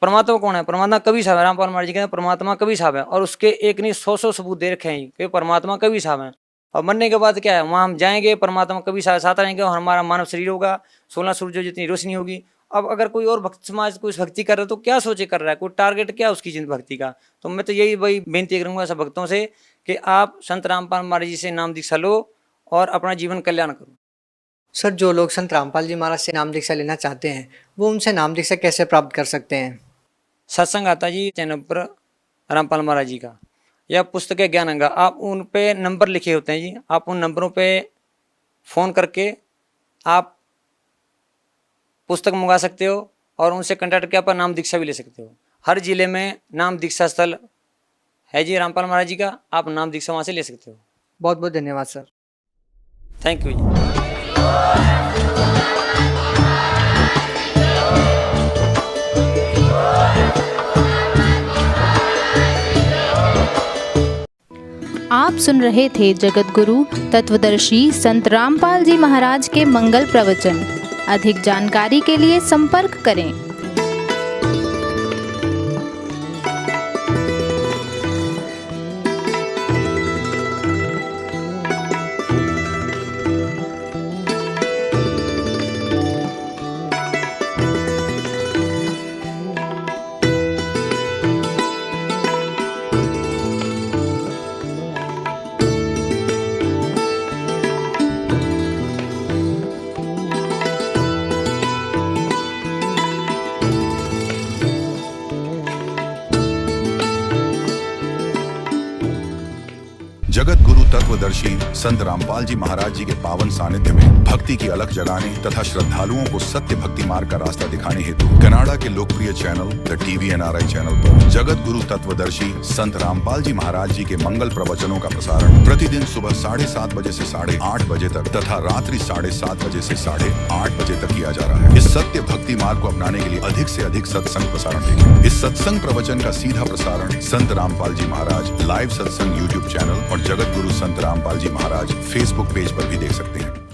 परमात्मा कौन है? परमात्मा कबीर साहब है। रामपाल महाराज जी कहते हैं परमात्मा कबीर साहब है और उसके एक नहीं 100 सबूत दे रखे हैं कि परमात्मा कबीर साहब है। और मरने के बाद क्या है, वहाँ हम जाएंगे, परमात्मा कबीर साहब साथ रहेंगे और हमारा मानव शरीर होगा, 16 सूर्यों जितनी रोशनी होगी। अब अगर कोई और भक्त समाज कुछ भक्ति कर रहा है तो क्या सोचे कर रहा है, कोई टारगेट क्या उसकी जिंद भक्ति का? तो मैं तो यही वही बेनती करूंगा सब भक्तों से कि आप संत रामपाल महाराज जी से नाम दीक्षा लो और अपना जीवन कल्याण करो। सर जो लोग संत रामपाल जी महाराज से नाम दीक्षा लेना चाहते हैं वो उनसे नाम दीक्षा कैसे प्राप्त कर सकते हैं? सत्संग आता जी चैनल पर रामपाल महाराज जी का, या पुस्तक ज्ञान अंगा, आप उन पे नंबर लिखे होते हैं जी, आप उन नंबरों पे फ़ोन करके आप पुस्तक मंगा सकते हो और उनसे कांटेक्ट करके आप नाम दीक्षा भी ले सकते हो। हर जिले में नाम दीक्षा स्थल है जी रामपाल महाराज जी का, आप नाम दीक्षा वहाँ से ले सकते हो। बहुत बहुत धन्यवाद सर। थैंक यू जी। आप सुन रहे थे जगत गुरु तत्वदर्शी संत रामपाल जी महाराज के मंगल प्रवचन। अधिक जानकारी के लिए संपर्क करें। जगत गुरु तत्वदर्शी संत रामपाल जी महाराज जी के पावन सानिध्य में भक्ति की अलख जगाने तथा श्रद्धालुओं को सत्य भक्ति मार्ग का रास्ता दिखाने हेतु कनाडा के लोकप्रिय channel the TV NRI channel पर जगत गुरु तत्वदर्शी संत रामपाल जी महाराज जी के मंगल प्रवचनों का प्रसारण प्रतिदिन सुबह 7:30 बजे से 8:30 बजे तक तथा रात्रि 7:30 बजे से 8:30 बजे तक किया जा रहा है। इस सत्य भक्ति मार्ग को अपनाने के लिए अधिक से अधिक सत्संग प्रसारण देखें। इस सत्संग प्रवचन का सीधा प्रसारण संत रामपाल जी महाराज लाइव सत्संग YouTube चैनल और जगत गुरु संत रामपाल जी महाराज फेसबुक पेज पर भी देख सकते हैं।